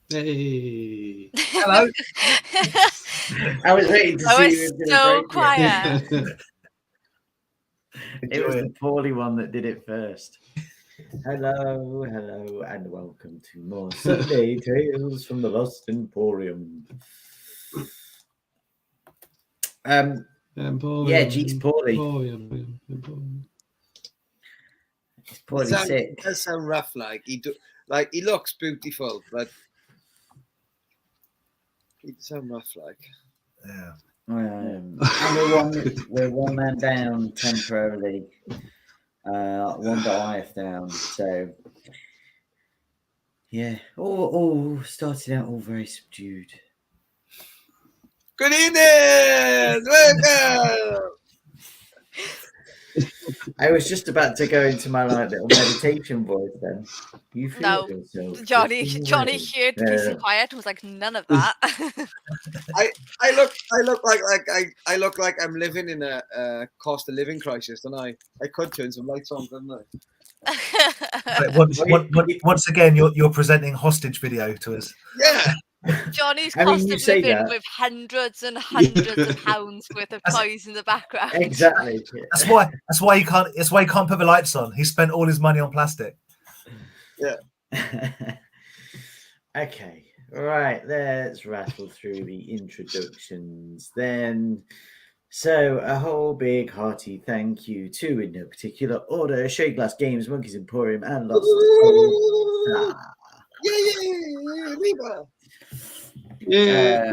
Hey. Hello. I was waiting to see I who was was going to so break it. quiet. It was the poorly one that did it first. Hello, and welcome to more Sunday Tales from the Lost Emporium. Yeah, G's poorly. He's poorly sick. It does sound rough. Like he looks beautiful, but he does sound rough. Like Yeah. And we're one man down temporarily. One Goliath down. So yeah. Oh, started out all very subdued. good evening, welcome. I was just about to go into my little meditation voice then. You feel yourself. Johnny heard peace and quiet and was like, none of that. I look like I'm living in a cost of living crisis, don't I? I could turn some lights on, couldn't I? Once again, you're presenting hostage video to us. Yeah. Johnny's cost of living with hundreds and hundreds of pounds worth of toys in the background. Exactly. That's why he can't. That's why he can't put the lights on. He spent all his money on plastic. Yeah. Okay. Right. Let's rattle through the introductions then. So, a whole big hearty thank you to, in no particular order, Shade Glass Games, Monkeys Emporium, and Lost. Yeah, Reba. Yeah.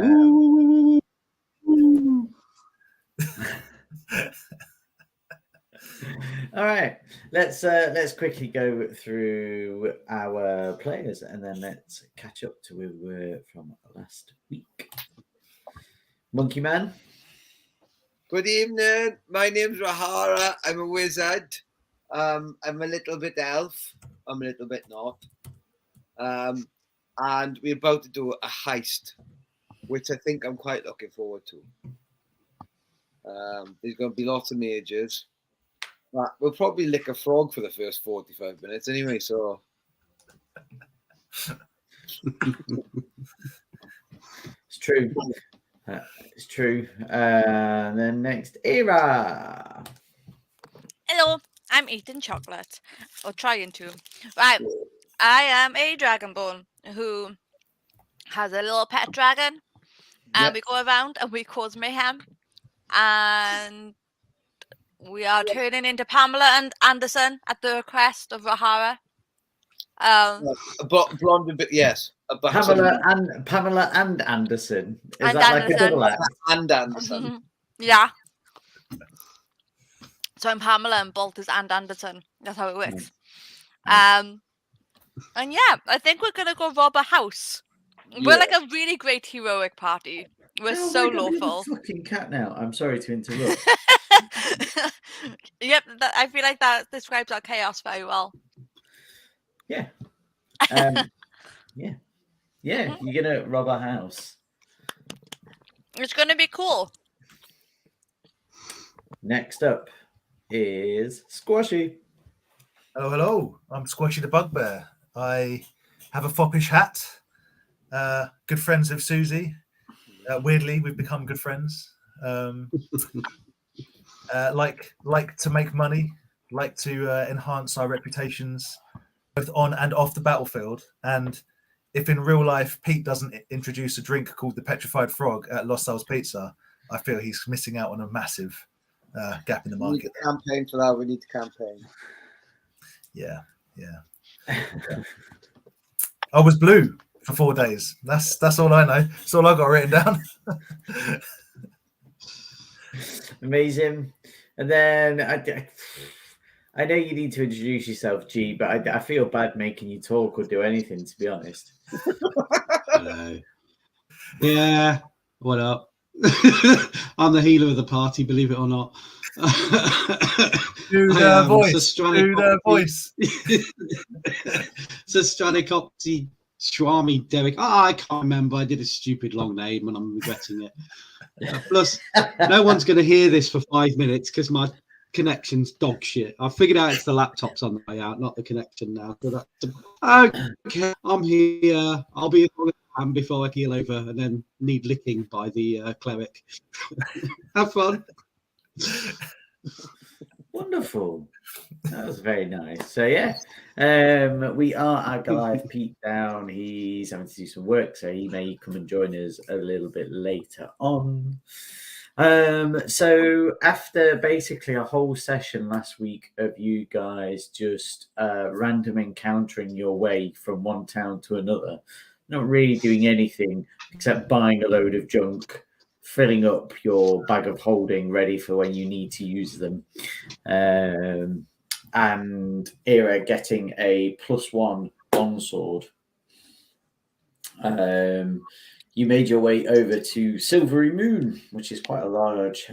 All right, let's quickly go through our players and then let's catch up to where we were from last week. Monkey Man. Good evening. My name's Rahara. I'm a wizard. I'm a little bit elf. I'm a little bit not. And we're about to do a heist, which I think I'm quite looking forward to. There's going to be lots of mages. We'll probably lick a frog for the first 45 minutes anyway, so... It's true. It's true. Then next, Eira. Hello, I'm eating chocolate. Or trying to. Right, I am a dragonborn who has a little pet dragon. And we go around and we cause mayhem. And we are turning into Pamela and Anderson at the request of Rahara. Blonde, yes. Pamela and Anderson. Is and that Anderson. like a double act? And Anderson. Mm-hmm. Yeah. So I'm Pamela and Bolt is and Anderson. That's how it works. And yeah, I think we're gonna go rob a house. We're like a really great heroic party. We're so lawful. Fucking cat now. I'm sorry to interrupt. Yep, I feel like that describes our chaos very well. Yeah. Yeah. You're gonna rob a house. It's gonna be cool. Next up is Squashy. Hello. I'm Squashy the Bugbear. I have a foppish hat. Good friends with Susie. Weirdly, we've become good friends. Like to make money. Like to enhance our reputations, both on and off the battlefield. And if in real life Pete doesn't introduce a drink called the Petrified Frog at Lost Souls Pizza, I feel he's missing out on a massive gap in the market. We need to campaign for that. We need to campaign. Yeah. I was blue for 4 days. That's all I know. That's all I got written down. Amazing. And then I know you need to introduce yourself, G, but I feel bad making you talk or do anything, to be honest. Hello. Yeah, what up? I'm the healer of the party, believe it or not. Do the voice. Sestranikopti Swami Derek. I can't remember. I did a stupid long name and I'm regretting it. Plus, no one's going to hear this for 5 minutes because my connection's dog shit. I figured out it's the laptop's on the way out, not the connection now. So that's okay. I'm here. I'll be hand before I keel over and then need licking by the cleric. Have fun. Wonderful. That was very nice. So yeah, we are at Goliath Pete down. He's having to do some work, so he may come and join us a little bit later on. So after basically a whole session last week of you guys just random encountering your way from one town to another, not really doing anything except buying a load of junk, filling up your bag of holding ready for when you need to use them, and Eira getting a +1 longsword. You made your way over to Silvery Moon, which is quite a large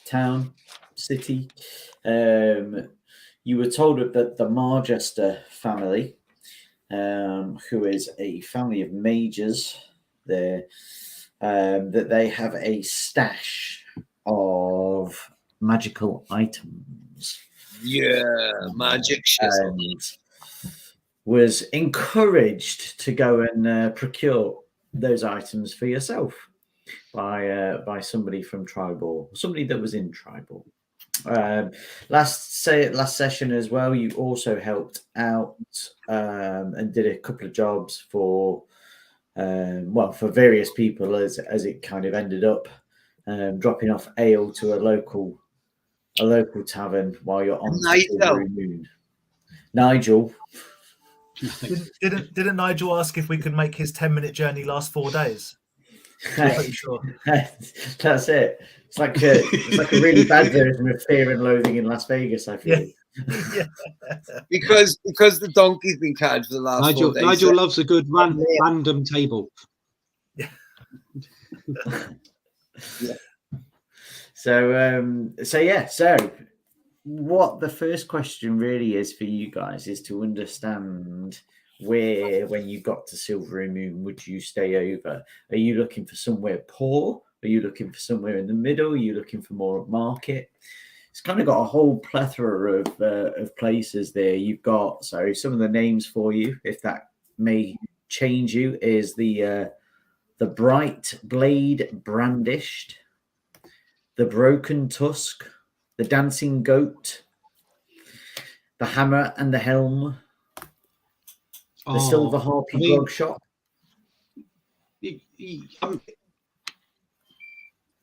town, city. You were told that the Margaster family, who is a family of mages there, that they have a stash of magical items. Yeah, magic shit. And was encouraged to go and procure those items for yourself by somebody from Tribal, somebody that was in Tribal. Last session as well, you also helped out and did a couple of jobs for for various people as it kind of ended up, dropping off ale to a local tavern while you're on Silvery Moon. Nigel. Didn't Nigel ask if we could make his 10-minute journey last 4 days? I'm pretty sure. That's it. It's like a really bad version of Fear and Loathing in Las Vegas, I feel. Yeah. Because the donkey's been carried for the last 4 days. Nigel loves a good random table. Yeah. Yeah. So what the first question really is for you guys is to understand where, when you got to Silvery Moon, would you stay over? Are you looking for somewhere poor? Are you looking for somewhere in the middle? Are you looking for more market? It's kind of got a whole plethora of places there. You've got, so some of the names for you, if that may change you, is the Bright Blade Brandished, the Broken Tusk, the Dancing Goat, the Hammer and the Helm, the Silver Harpy Grog Shop.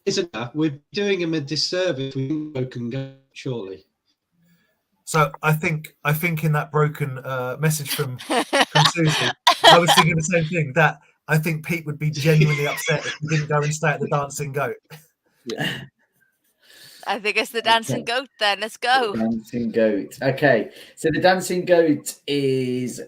Isn't that we're doing him a disservice with Broken Goat, surely? So I think in that broken message from Susie, I was thinking the same thing. That I think Pete would be genuinely upset if he didn't go and stay at the Dancing Goat. Yeah. I think it's the Dancing Goat then. Let's go. Dancing Goat. Okay. So the Dancing Goat is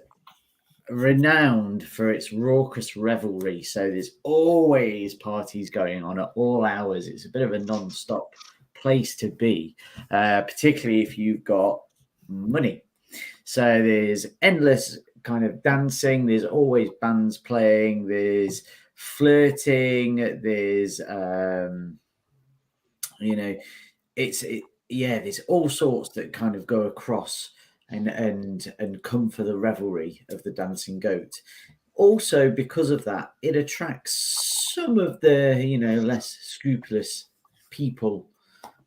renowned for its raucous revelry. So there's always parties going on at all hours. It's a bit of a non-stop place to be, particularly if you've got money. So there's endless kind of dancing. There's always bands playing. There's flirting. There's there's all sorts that kind of go across and come for the revelry of the Dancing Goat. Also, because of that, it attracts some of the less scrupulous people.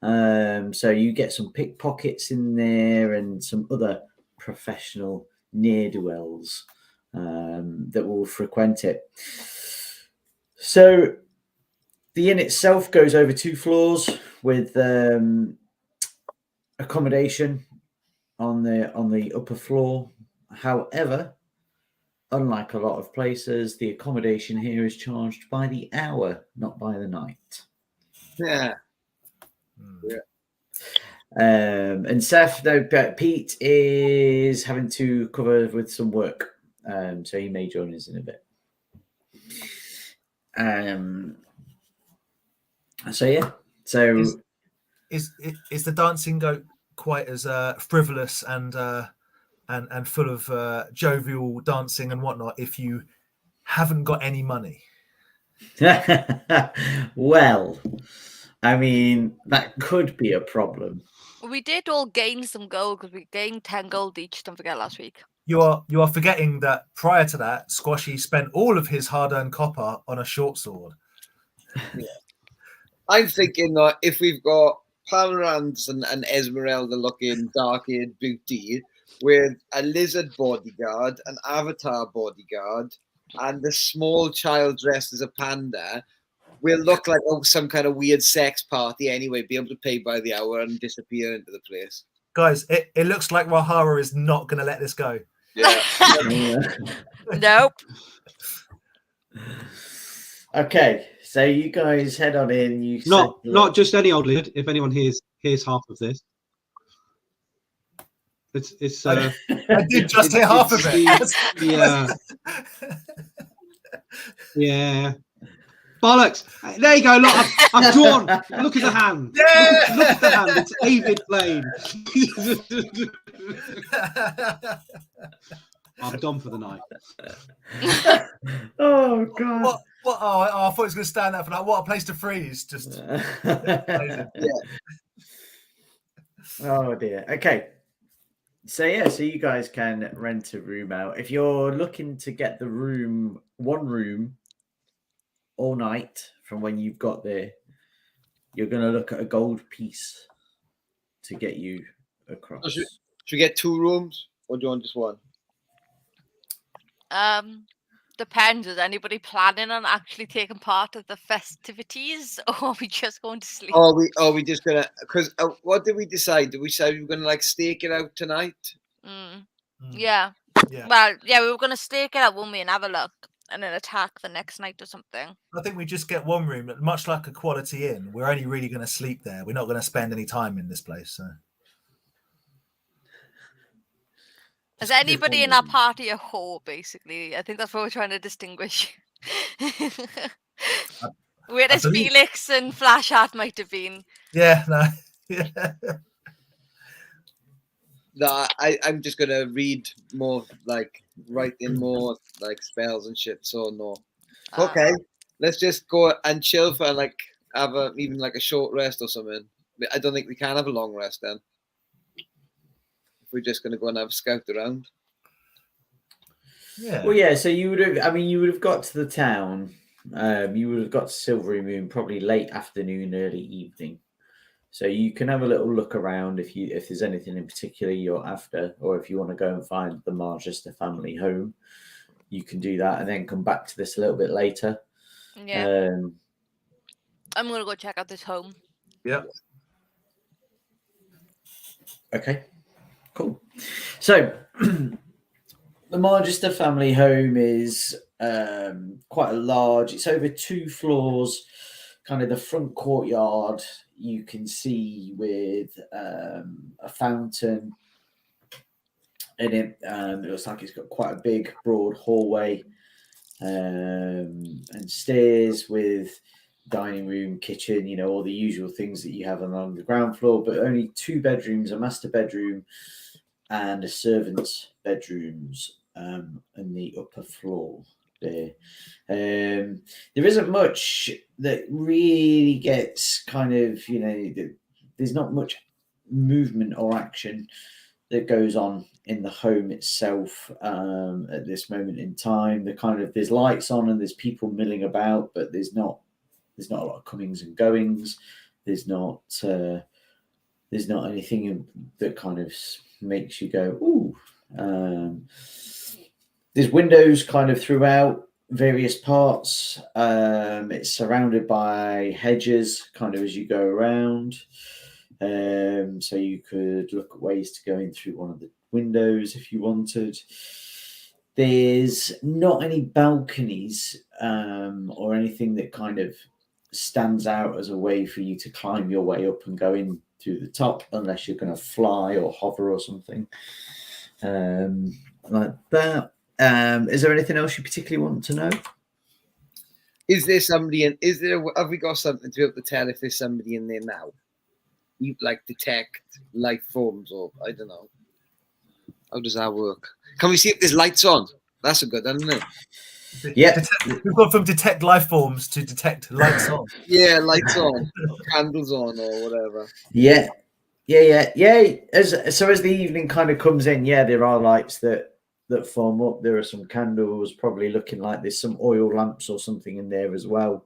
So you get some pickpockets in there and some other professional ne'er-do-wells that will frequent it. So the inn itself goes over 2 floors with accommodation on the upper floor. However, unlike a lot of places, the accommodation here is charged by the hour, not by the night. Yeah. And Seth, Pete is having to cover with some work, so he may join us in a bit. So is the Dancing Goat quite as frivolous and full of jovial dancing and whatnot if you haven't got any money? Well, I mean, that could be a problem. We did all gain some gold because we gained 10 gold each. Don't forget last week. You are forgetting that prior to that, Squashy spent all of his hard-earned copper on a short sword. I'm thinking that if we've got Panorams and Esmeralda looking dark-haired beauty with a lizard bodyguard, an avatar bodyguard, and the small child dressed as a panda, we'll look like some kind of weird sex party anyway, be able to pay by the hour and disappear into the place. Guys, it looks like Rahara is not going to let this go. Yeah. Nope. Okay, so you guys head on in. You Not just any old lid. If anyone hears half of this, it's. I did just hear half of it. Yeah. Yeah. Bollocks! There you go. Look, I've drawn. Look at the hand. Yeah! Look at the hand. It's Avid Blade. I'm done for the night. Oh god! What? Oh, I thought it was going to stand there for that. What a place to freeze! Just. Amazing. Oh dear. Okay. So you guys can rent a room out. If you're looking to get the one room all night from when you've got there, you're going to look at a gold piece to get you across. Should we get 2 rooms or do you want just one? Depends. Is anybody planning on actually taking part of the festivities, or are we just going to sleep? Are we just gonna? Because what did we decide? Did we say we were gonna like stake it out tonight? Yeah. Yeah. Well, yeah, we were going to stake it out, won't we, and have a look, and then attack the next night or something. I think we just get one room, much like a quality inn. We're only really going to sleep there. We're not going to spend any time in this place. So. Is anybody in our party a whore, basically? I think that's what we're trying to distinguish. Whereas Felix and Flashheart might have been. Yeah, no. Yeah. No, I'm just gonna read more, like write in more like spells and shit. So no. Okay, let's just go and chill for like have even like a short rest or something. I don't think we can have a long rest then. If we're just gonna go and have a scout around. Yeah. Well, yeah. So you would have. I mean, you would have got to the town. You would have got to Silvery Moon probably late afternoon, early evening. So you can have a little look around if there's anything in particular you're after, or if you want to go and find the Margaster family home, you can do that and then come back to this a little bit later. Yeah. I'm gonna go check out this home. Yeah. Okay. Cool. So the Margaster family home is quite a large. It's over 2 floors. Kind of the front courtyard you can see with a fountain in it. It looks like it's got quite a big, broad hallway and stairs with dining room, kitchen, all the usual things that you have along the ground floor, but only 2 bedrooms, a master bedroom and a servant's bedrooms on the upper floor. There isn't much that really gets kind of, there's not much movement or action that goes on in the home itself at this moment in time. There's lights on and there's people milling about, but there's not a lot of comings and goings. There's not anything that kind of makes you go, ooh. There's windows kind of throughout various parts. It's surrounded by hedges kind of as you go around. So you could look at ways to go in through one of the windows if you wanted. There's not any balconies or anything that kind of stands out as a way for you to climb your way up and go in through the top, unless you're going to fly or hover or something like that. Is there anything else you particularly want to know? Is there somebody in? Have we got something to be able to tell if there's somebody in there now? You like detect life forms, or I don't know. How does that work? Can we see if there's lights on? That's a good one, isn't it? Yeah, we've gone from detect life forms to detect lights on. Yeah, lights on, candles on, or whatever. Yeah. As the evening kind of comes in, there are lights that that form up. There are some candles, probably looking like there's some oil lamps or something in there as well,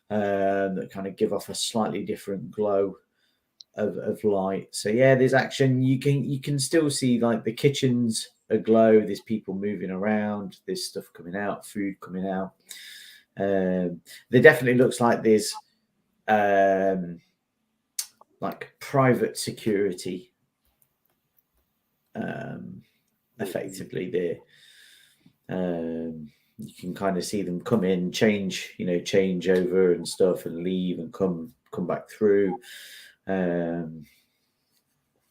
that kind of give off a slightly different glow of light. So yeah, there's action. You can still see like the kitchen's aglow. There's people moving around. There's stuff coming out, food coming out. There definitely looks like there's like private security effectively there. You can kind of see them come in, change over and stuff, and leave and come back through.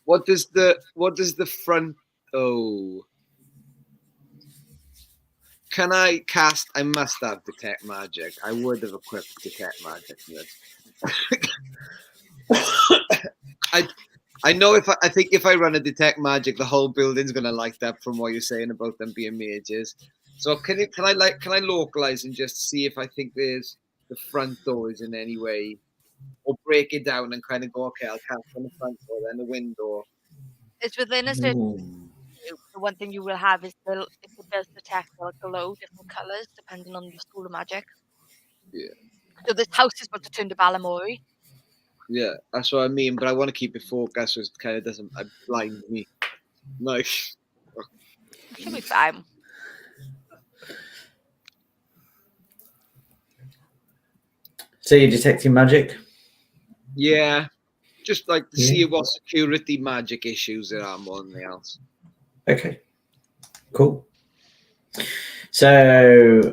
What does the front? Oh, can I cast? I must have detect magic. I would have equipped detect magic for this. I know I think if I run a detect magic, the whole building's gonna light up from what you're saying about them being mages. So can I localize and just see if I think there's the front door is in any way, or break it down and kind of go, okay, I'll cast on the front door, then the window. It's within a certain. The one thing you will have is if it does detect or glow different colours depending on your school of magic. Yeah. So this house is about to turn to Balamori. Yeah, that's what I mean. But I want to keep it focused, so it kind of doesn't blind me. Nice. Should be fine. So you're detecting magic? Yeah, just like to see what security magic issues there are more than anything else. Okay, cool. So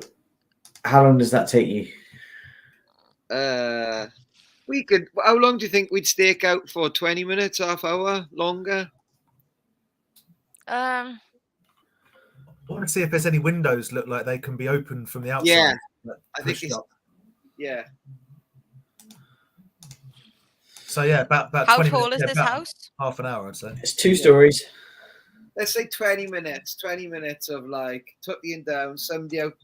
how long does that take you? We could. How long do you think we'd stake out for? 20 minutes, half hour, longer? I want to see if there's any windows look like they can be opened from the outside. Yeah, I think it's. Yeah. So yeah, about how 20 tall minutes, is this house? Half an hour, I'd say. It's 2 stories. Let's say 20 minutes. 20 minutes of like tucking down. Somebody out,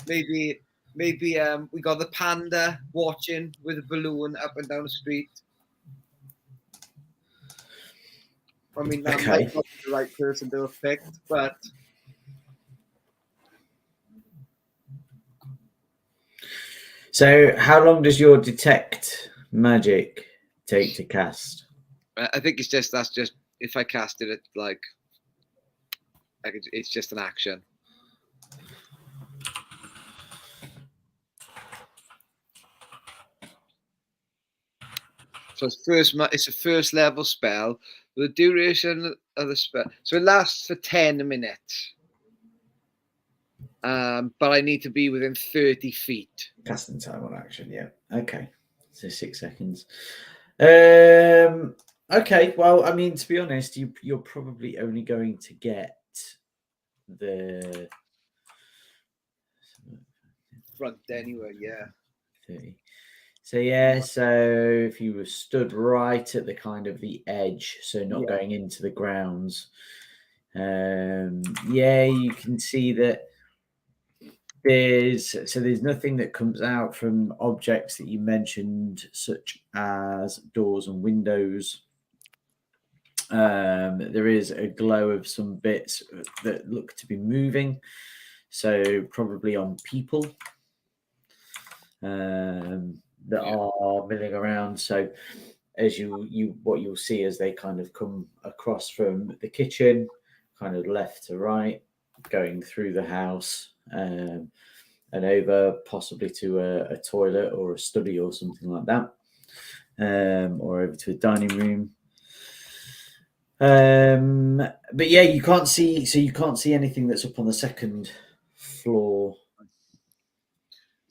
maybe we got the panda watching with a balloon up and down the street. I mean, that might not be the right person to have picked, but. So how long does your detect magic take to cast? I think that's just if I casted it like it's just an action. So it's a first level spell. The duration of the spell, so it lasts for 10 minutes. But I need to be within 30 feet. Casting time on action, yeah. Okay. So 6 seconds. Okay, well, I mean, to be honest, you're probably only going to get the front anyway, yeah. 30. So yeah, so if you were stood right at the kind of the edge, so not going into the grounds, you can see that there's nothing that comes out from objects that you mentioned, such as doors and windows. There is a glow of some bits that look to be moving, so probably on people that are milling around. So as what you'll see as they kind of come across from the kitchen, kind of left to right, going through the house, and over possibly to a toilet or a study or something like that, or over to a dining room. But yeah, you can't see anything that's up on the second floor.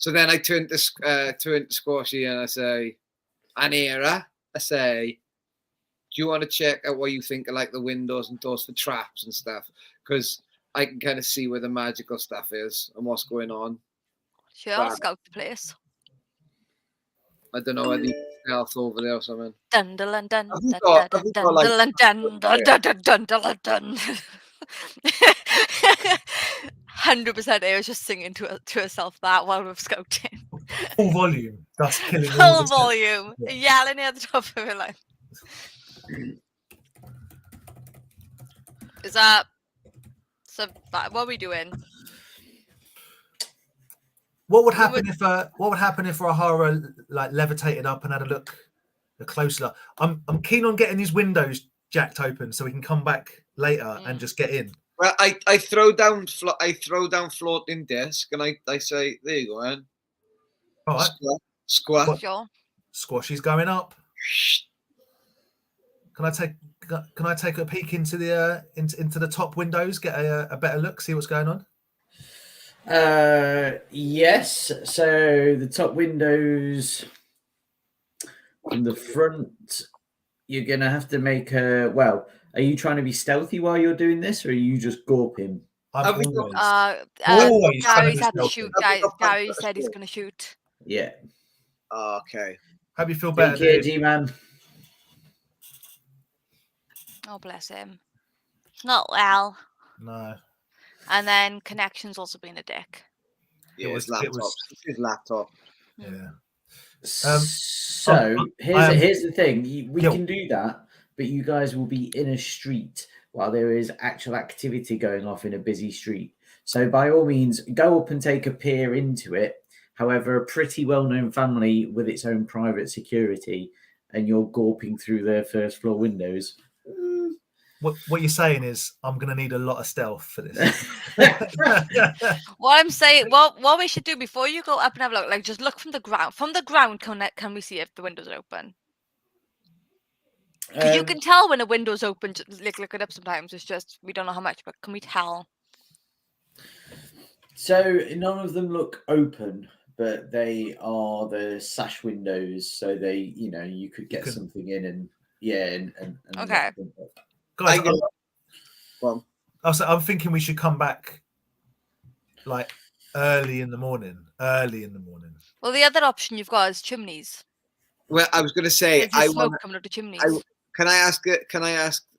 So then I turn to Squashy and I say, Eira, I say, do you want to check out what you think of like the windows and doors for traps and stuff? Because I can kind of see where the magical stuff is and what's going on. Sure, I'll scout the place. I don't know whether you stealth over there or something. Dun dun dun dun dun dun dun dun dun dun dun. 100% I was just singing to herself that while we were scouting. Full volume. That's killing full volume. Yelling at the top of her life. Is that So, what are we doing? What would happen if Rahara like levitated up and had a closer look? I'm keen on getting these windows jacked open so we can come back later and just get in. Well, I throw down floating disc and I say, there you go, man. All right. Squat. Sure. Squashy's going up. Can I take a peek into the top windows, get a better look, see what's going on? Yes. So the top windows from the front, you're gonna have to make a. Well, are you trying to be stealthy while you're doing this, or are you just gawping? I'm Gary's always trying to be had to stealthy. shoot. Gary said he's going to shoot. Yeah. Okay. Hope you feel better. Take care, G-Man. Oh, bless him. Not well. No. And then Connection's also been a dick. Yeah, It his laptop. Yeah. So here's the thing: we can do that, but you guys will be in a street while there is actual activity going off in a busy street. So by all means, go up and take a peer into it. However, a pretty well-known family with its own private security, and you're gawping through their first floor windows. What you're saying is I'm going to need a lot of stealth for this. What I'm saying, what we should do before you go up and have a look, like just look from the ground. From the ground, can we see if the windows are open? Because you can tell when a window's open. Just look it up sometimes. It's just we don't know how much, but can we tell? So none of them look open, but they are the sash windows. So they, you could get something in and Okay. Guys, I'm thinking we should come back like early in the morning. Well, the other option you've got is chimneys. Well, I was going to say, smoke coming out of chimneys. Can I ask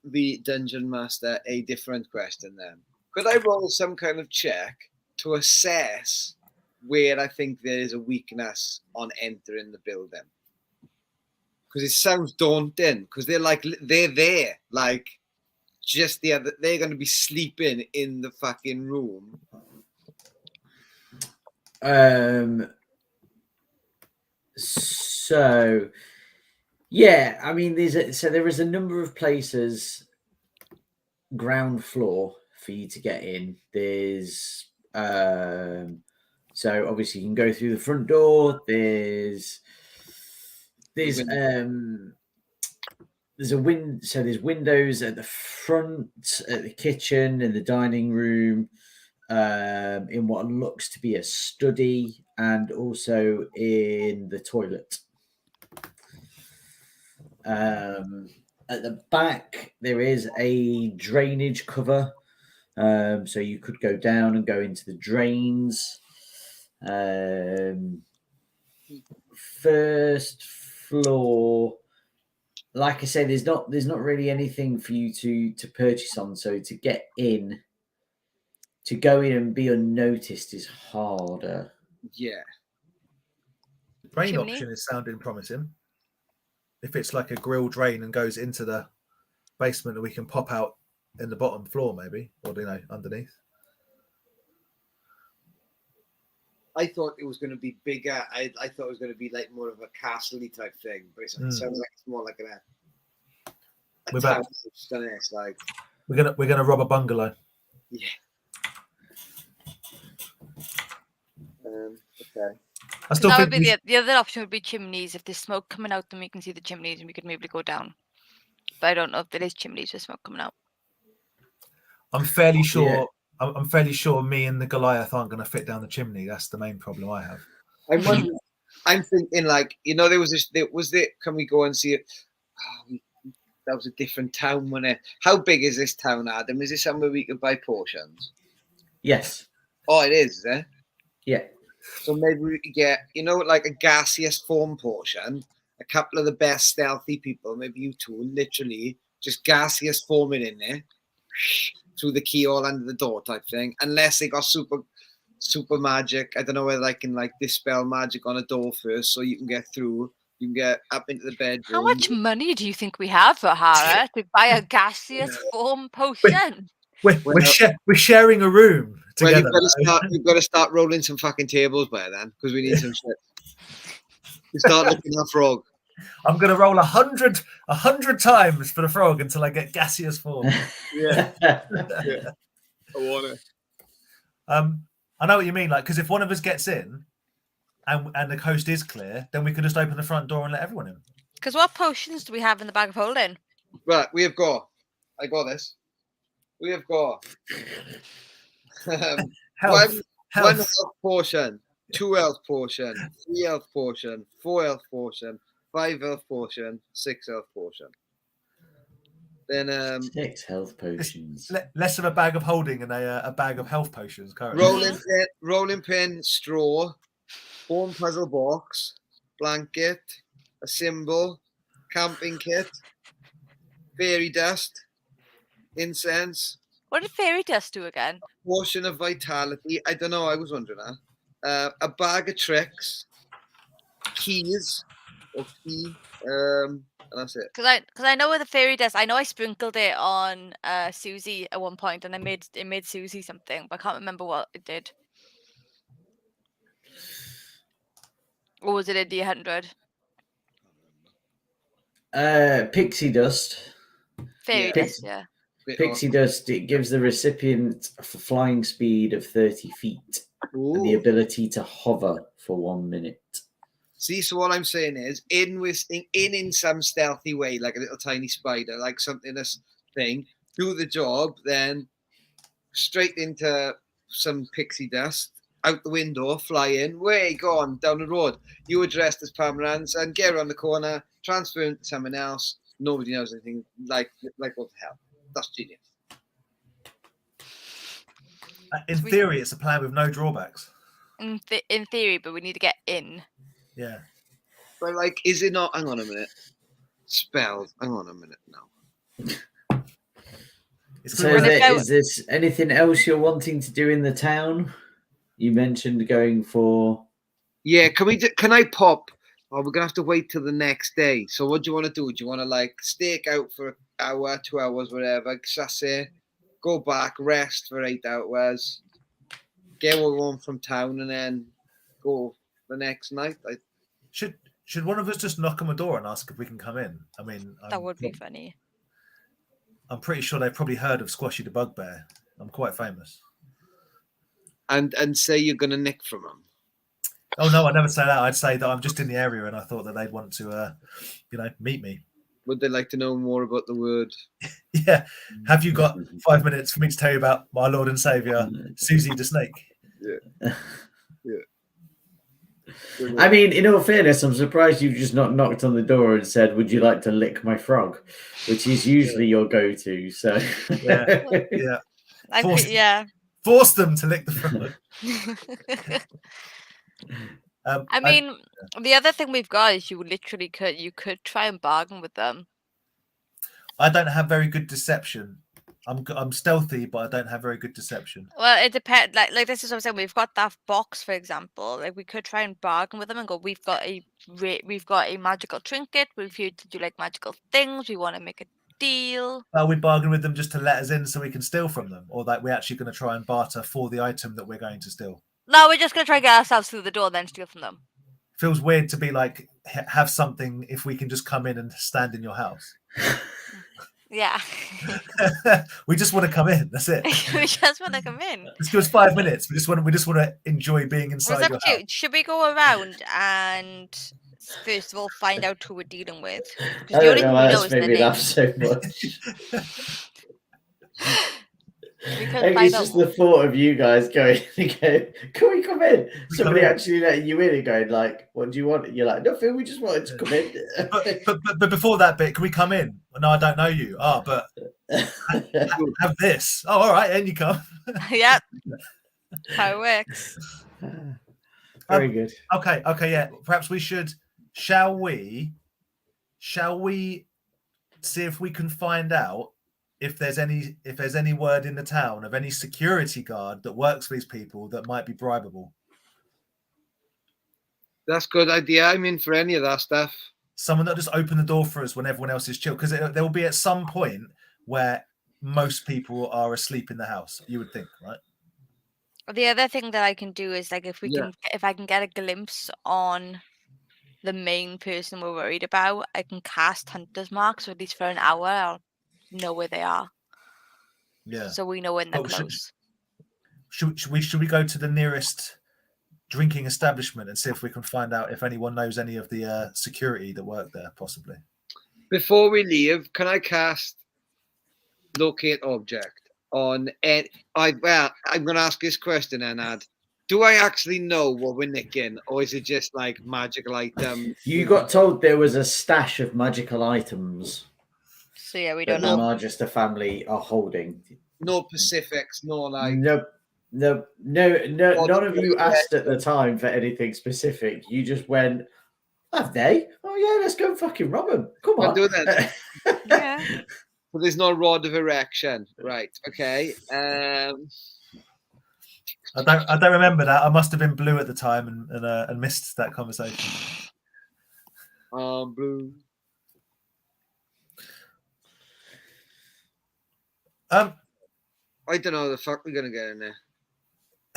the dungeon master a different question then? Could I roll some kind of check to assess where I think there is a weakness on entering the building? Because it sounds daunting. Because they're there, like just they're going to be sleeping in the fucking room. So yeah, I mean, there is a number of places ground floor for you to get in. There's so obviously you can go through the front door. There's windows at the front, at the kitchen, in the dining room, in what looks to be a study, and also in the toilet. At the back, there is a drainage cover, so you could go down and go into the drains. First floor, like I said, there's not really anything for you to purchase on. So to go in and be unnoticed is harder. Yeah. The drain option is sounding promising. If it's like a grill drain and goes into the basement, and we can pop out in the bottom floor, maybe, or underneath. I thought it was going to be bigger. I thought it was going to be like more of a castle-y type thing, but it sounds like it's more like a town. Like we're gonna rob a bungalow. Yeah. Okay. I still think the other option would be chimneys. If there's smoke coming out, then we can see the chimneys and we could maybe go down. But I don't know if there is chimneys with smoke coming out. I'm fairly sure. Yeah. I'm fairly sure me and the Goliath aren't going to fit down the chimney. That's the main problem I have. I'm thinking like, there was can we go and see it? Oh, that was a different town, wasn't it? How big is this town, Adam? Is it somewhere we could buy portions? Yes. Oh, it is, eh? Yeah. So maybe we could get, like a gaseous form portion, a couple of the best stealthy people, maybe you two, literally just gaseous forming in there, through the keyhole under the door type thing, unless they got super magic. I don't know whether I can dispel magic on a door first so you can get through. You can get up into the bedroom. How much money do you think we have, Rahara, to buy a gaseous form potion? We're sharing a room Well, together. you've got to start rolling some fucking tables by then, because we need some shit. We start looking at frog. I'm gonna roll 100 times for the frog until I get gaseous form. Yeah. I want it. I know what you mean. Like, because if one of us gets in, and the coast is clear, then we can just open the front door and let everyone in. Because what potions do we have in the bag of holding? Right, we have got. I got this. We have got Health. one health potion, 2 health potion, 3 health potion, 4 health potion, 5 health potion, 6 health potion. Then 6 health potions. Less of a bag of holding and a bag of health potions currently. rolling pin, straw, bone puzzle box, blanket, a symbol, camping kit, fairy dust, incense. What did fairy dust do again? Potion of vitality. I don't know. I was wondering that. A bag of tricks, keys, or key. And that's it. Because I know with the fairy dust, I know I sprinkled it on Susie at one point, and it made Susie something, but I can't remember what it did. Or was it a D100? Pixie dust. Fairy dust, yeah. Pixie dust, it gives the recipient a flying speed of 30 feet and the ability to hover for 1 minute. See, so what I'm saying is, in some stealthy way, like a little tiny spider, like something this thing, do the job, then straight into some pixie dust, out the window, fly in, way gone down the road. You were dressed as Pomerantz and get around the corner, transfer into someone else. Nobody knows anything. Like what the hell? That's genius. In theory, it's a plan with no drawbacks. In theory, but we need to get in. Yeah. But like, is it not? Hang on a minute. Spells. Hang on a minute now. So is this anything else you're wanting to do in the town? You mentioned going for. Yeah, can I pop? Oh, we're gonna have to wait till the next day. So what do you want to do? Do you want to like stake out for an hour, 2 hours, whatever? Sassy, go back, rest for 8 hours, get what we want from town, and then go the next night. Should one of us just knock on the door and ask if we can come in? I mean, that would be funny. I'm pretty sure they've probably heard of Squashy the Bugbear. I'm quite famous. And say you're gonna nick from them. Oh no, I'd never say that. I'd say that I'm just in the area and I thought that they'd want to, meet me. Would they like to know more about the word? Yeah. Have you got 5 minutes for me to tell you about my Lord and Saviour, Susie the Snake? Yeah. I mean, in all fairness, I'm surprised you've just not knocked on the door and said, "Would you like to lick my frog?" Which is usually your go-to. So yeah. Force them to lick the frog. I mean, the other thing we've got is you could try and bargain with them. I don't have very good deception. I'm stealthy, but I don't have very good deception. Well, it depends. Like this is what I'm saying. We've got that box, for example. Like we could try and bargain with them and go, "We've got a magical trinket. We've here to do like magical things. We want to make a deal." Are we bargain with them just to let us in so we can steal from them, or that we're actually going to try and barter for the item that we're going to steal? No, we're just going to try and get ourselves through the door, and then steal from them. Feels weird to be like have something if we can just come in and stand in your house. Yeah. We just want to come in. That's it. We just want to come in. Just give us 5 minutes. We just want to enjoy being inside your house. Should we go around and first of all find out who we're dealing with? I don't know. That's made me laugh so much. It's just the thought of you guys going, "Can we come in?" Somebody actually letting you in and going like, "What do you want?" You're like, "Nothing. We just wanted to come in." but before that bit, can we come in? No, I don't know you. But have this. Oh, all right, and you come. Yep. How it works. Very good. Okay, yeah. Perhaps we should. Shall we see if we can find out if there's any word in the town of any security guard that works for these people that might be bribable? That's a good idea. I'm in for any of that stuff. Someone that just open the door for us when everyone else is chill, because there will be at some point where most people are asleep in the house. You would think, right? The other thing that I can do is like if I can get a glimpse on the main person we're worried about, I can cast Hunter's Mark, so at least for an hour I'll know where they are. Yeah. So we know when they're Oh, close. Should we go to the nearest drinking establishment and see if we can find out if anyone knows any of the security that work there, possibly? Before we leave, can I cast locate object on I'm going to ask this question, Enad. Do I actually know what we're nicking, or is it just like magical items? You got told there was a stash of magical items So yeah, we that don't the know. Margaster family are holding. No Pacifics, no like. No, none of you asked at the time for anything specific. You just went, have they? Oh yeah, let's go and fucking rob them. Come I'll on. do that. Yeah. So there's no rod of erection, right? Okay. I don't remember that. I must have been blue at the time and missed that conversation. Blue. I don't know the fuck we're gonna get in there.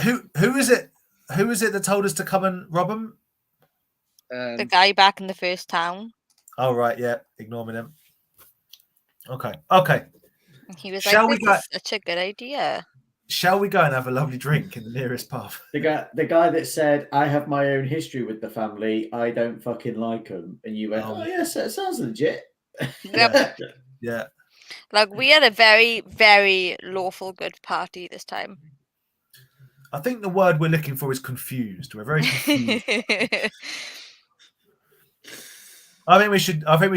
Who is it? Who is it that told us to come and rob them? The guy back in the first town. Oh right, yeah. Ignore me then. Okay. He was Shall we like, go? "This is such a good idea." Shall we go and have a lovely drink in the nearest pub? The guy that said, I have my own history with the family. I don't fucking like them. And you went, oh yes, that sounds legit. Yep. Yeah. Like we had a very, very lawful good party this time. I think the word we're looking for is confused. We're very confused. I think we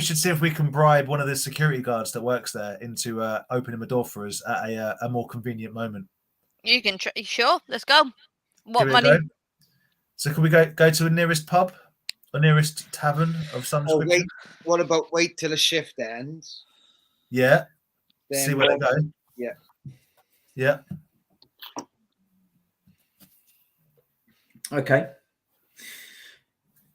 should see if we can bribe one of the security guards that works there into opening the door for us at a more convenient moment. You can try. Sure, let's go. What Give it a money? go. So can we go to the nearest pub, the nearest tavern of some Oh description? wait, what about wait till a shift ends? Yeah. Then See where they go. Yeah. Yeah. Okay.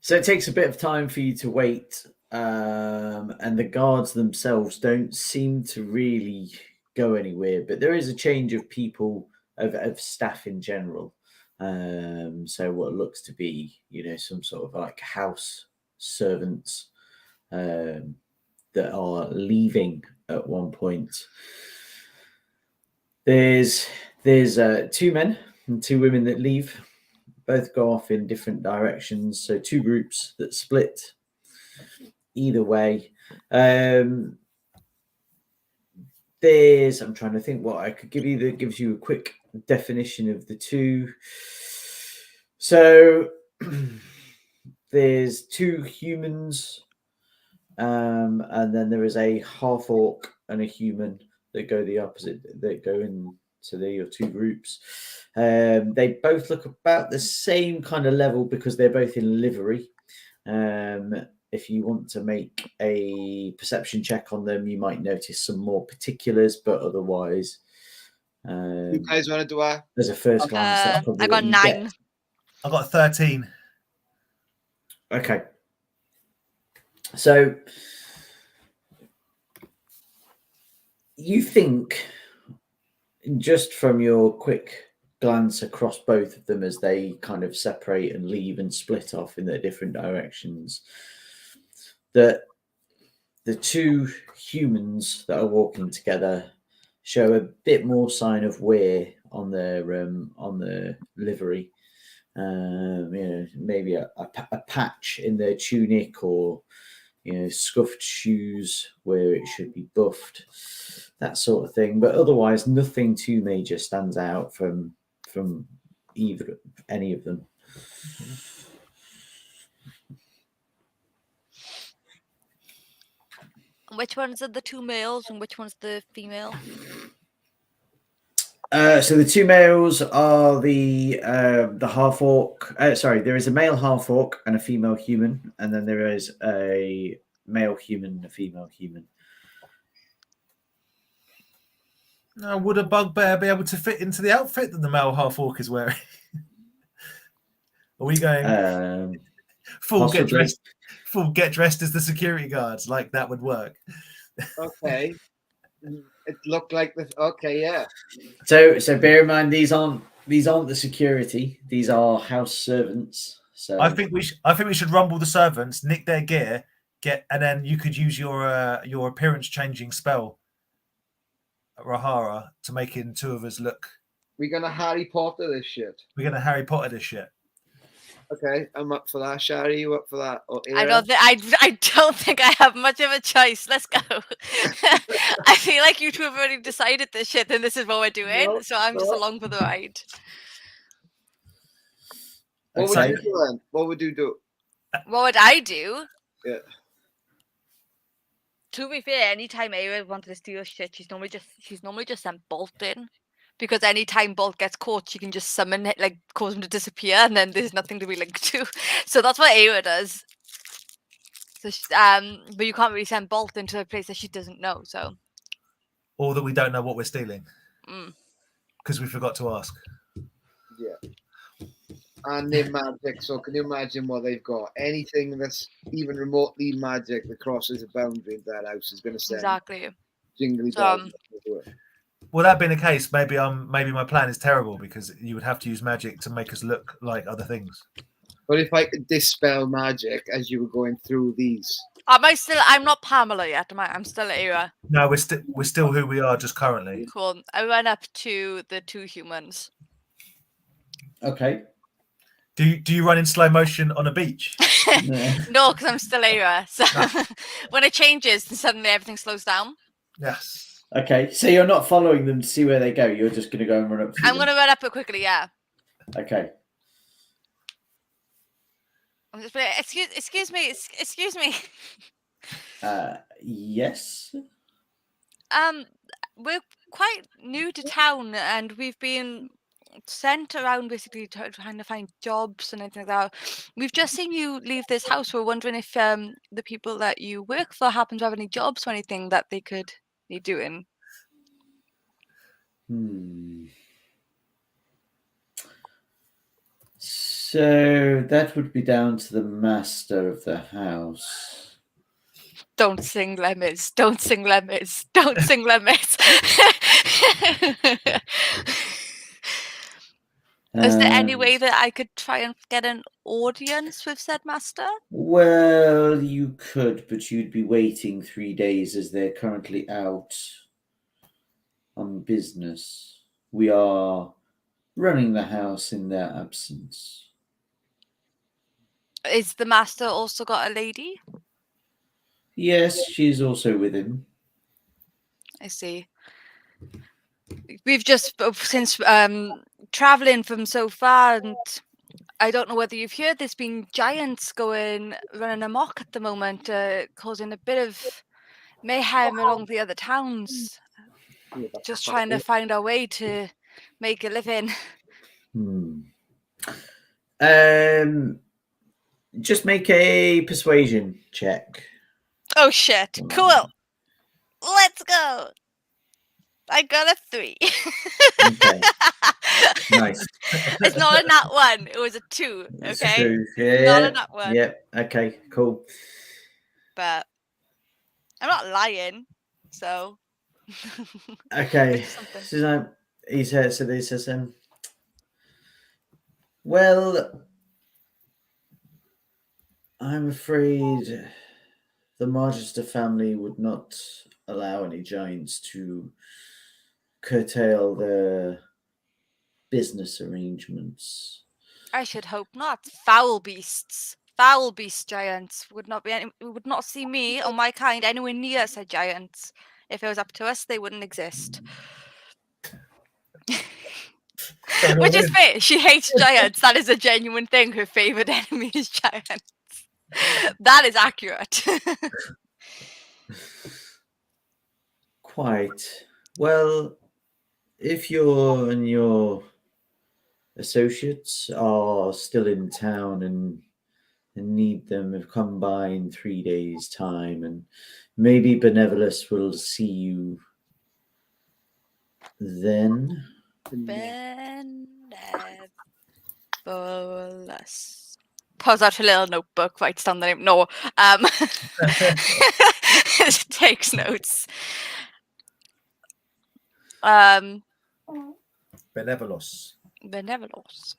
So it takes a bit of time for you to wait, and the guards themselves don't seem to really go anywhere, but there is a change of people, of staff in general. So what looks to be, some sort of like house servants that are leaving at one point. There's 2 men and 2 women that leave. Both go off in different directions, so 2 groups that split either way. I'm trying to think what I could give you that gives you a quick definition of the 2. So there's 2 humans, and then there is a half orc and a human that go the opposite, that go into your 2 groups. They both look about the same kind of level because they're both in livery. If you want to make a perception check on them, you might notice some more particulars, but otherwise, You guys want to do a? as a first glance, that's probably I got what you 9. get. I got 13. Okay. So you think, just from your quick glance across both of them as they kind of separate and leave and split off in their different directions, that the 2 humans that are walking together show a bit more sign of wear on their livery. Maybe a patch in their tunic, or scuffed shoes where it should be buffed, that sort of thing. But otherwise, nothing too major stands out from any of them. Which ones are the 2 males and which one's the female? So the 2 males are the half orc. There is a male half orc and a female human, and then there is a male human and a female human. Now, would a bugbear be able to fit into the outfit that the male half orc is wearing? Are we going full possibly. get dressed as the security guards? Like that would work. Okay. It looked like the okay, yeah. So bear in mind these aren't the security. These are house servants. So I think we should rumble the servants, nick their gear, and then you could use your appearance changing spell, Rahara, to making two of us look. We're gonna Harry Potter this shit. We're gonna Harry Potter this shit. Okay, I'm up for that. Shari, you up for that? Or I Eira? don't think I have much of a choice. Let's go. I feel like you two have already decided this shit, and this is what we're doing. No, so I'm just no. along for the ride. What would Okay. you do then? What would you do? What would I do? Yeah. To be fair, anytime Eira wanted to steal shit, she's normally just sent Bolt in. Because anytime Bolt gets caught, she can just summon it, like cause him to disappear, and then there's nothing to be linked to. So that's what Eira does. So but you can't really send Bolt into a place that she doesn't know. So, Or that we don't know what we're stealing mm. because we forgot to ask. Yeah. And they're magic, so can you imagine what they've got? Anything that's even remotely magic that crosses a boundary into that house is going to send Exactly. jingly So, bells. into it. Well, that being the case, maybe my plan is terrible because you would have to use magic to make us look like other things. But if I could dispel magic as you were going through these, I'm not Pamela yet, am I? I'm still Eira. No, we're still who we are just currently. Cool. I went up to the two humans. Okay. Do you run in slow motion on a beach? No, because I'm still Eira. So when it changes, then suddenly everything slows down. Yes. Okay, so you're not following them to see where they go. You're just going to go and run up to I'm them. going to run up it quickly, yeah. Okay. I'm just excuse me. Yes. We're quite new to town, and we've been sent around basically trying to find jobs and anything like that. We've just seen you leave this house. We're wondering if the people that you work for happen to have any jobs or anything that they could be doing. So that would be down to the master of the house. Don't sing lemons. Don't sing lemons. Don't sing lemons. Is there any way that I could try and get an audience with said master? Well, you could, but you'd be waiting 3 days as they're currently out on business. We are running the house in their absence. Is the master also got a lady? Yes, she's also with him. I see. We've just since traveling from so far, and I don't know whether you've heard, there's been giants running amok at the moment, causing a bit of mayhem along the other towns. Just trying to find our way to make a living. Just make a persuasion check. Oh shit! Cool. Let's go. I got a 3. Okay. Nice. It's not a nat 1. It was a 2. Okay. So, yeah, Not a nat 1. Yep. Okay. Cool. But I'm not lying. So. Okay. So he says. So he says. Well, I'm afraid the Margaster family would not allow any giants to curtail their business arrangements. I should hope not. Foul beast giants would not see me or my kind anywhere near said giants. If it was up to us, they wouldn't exist. Which is fair. She hates giants. That is a genuine thing. Her favorite enemy is giants. That is accurate. Quite. Well, if you and your associates are still in town and need them, have come by in 3 days' time, and maybe Benevolus will see you then. Benevolus. Pulls out a little notebook, writes down the name. No. Takes notes. Benevolos. Benevolos.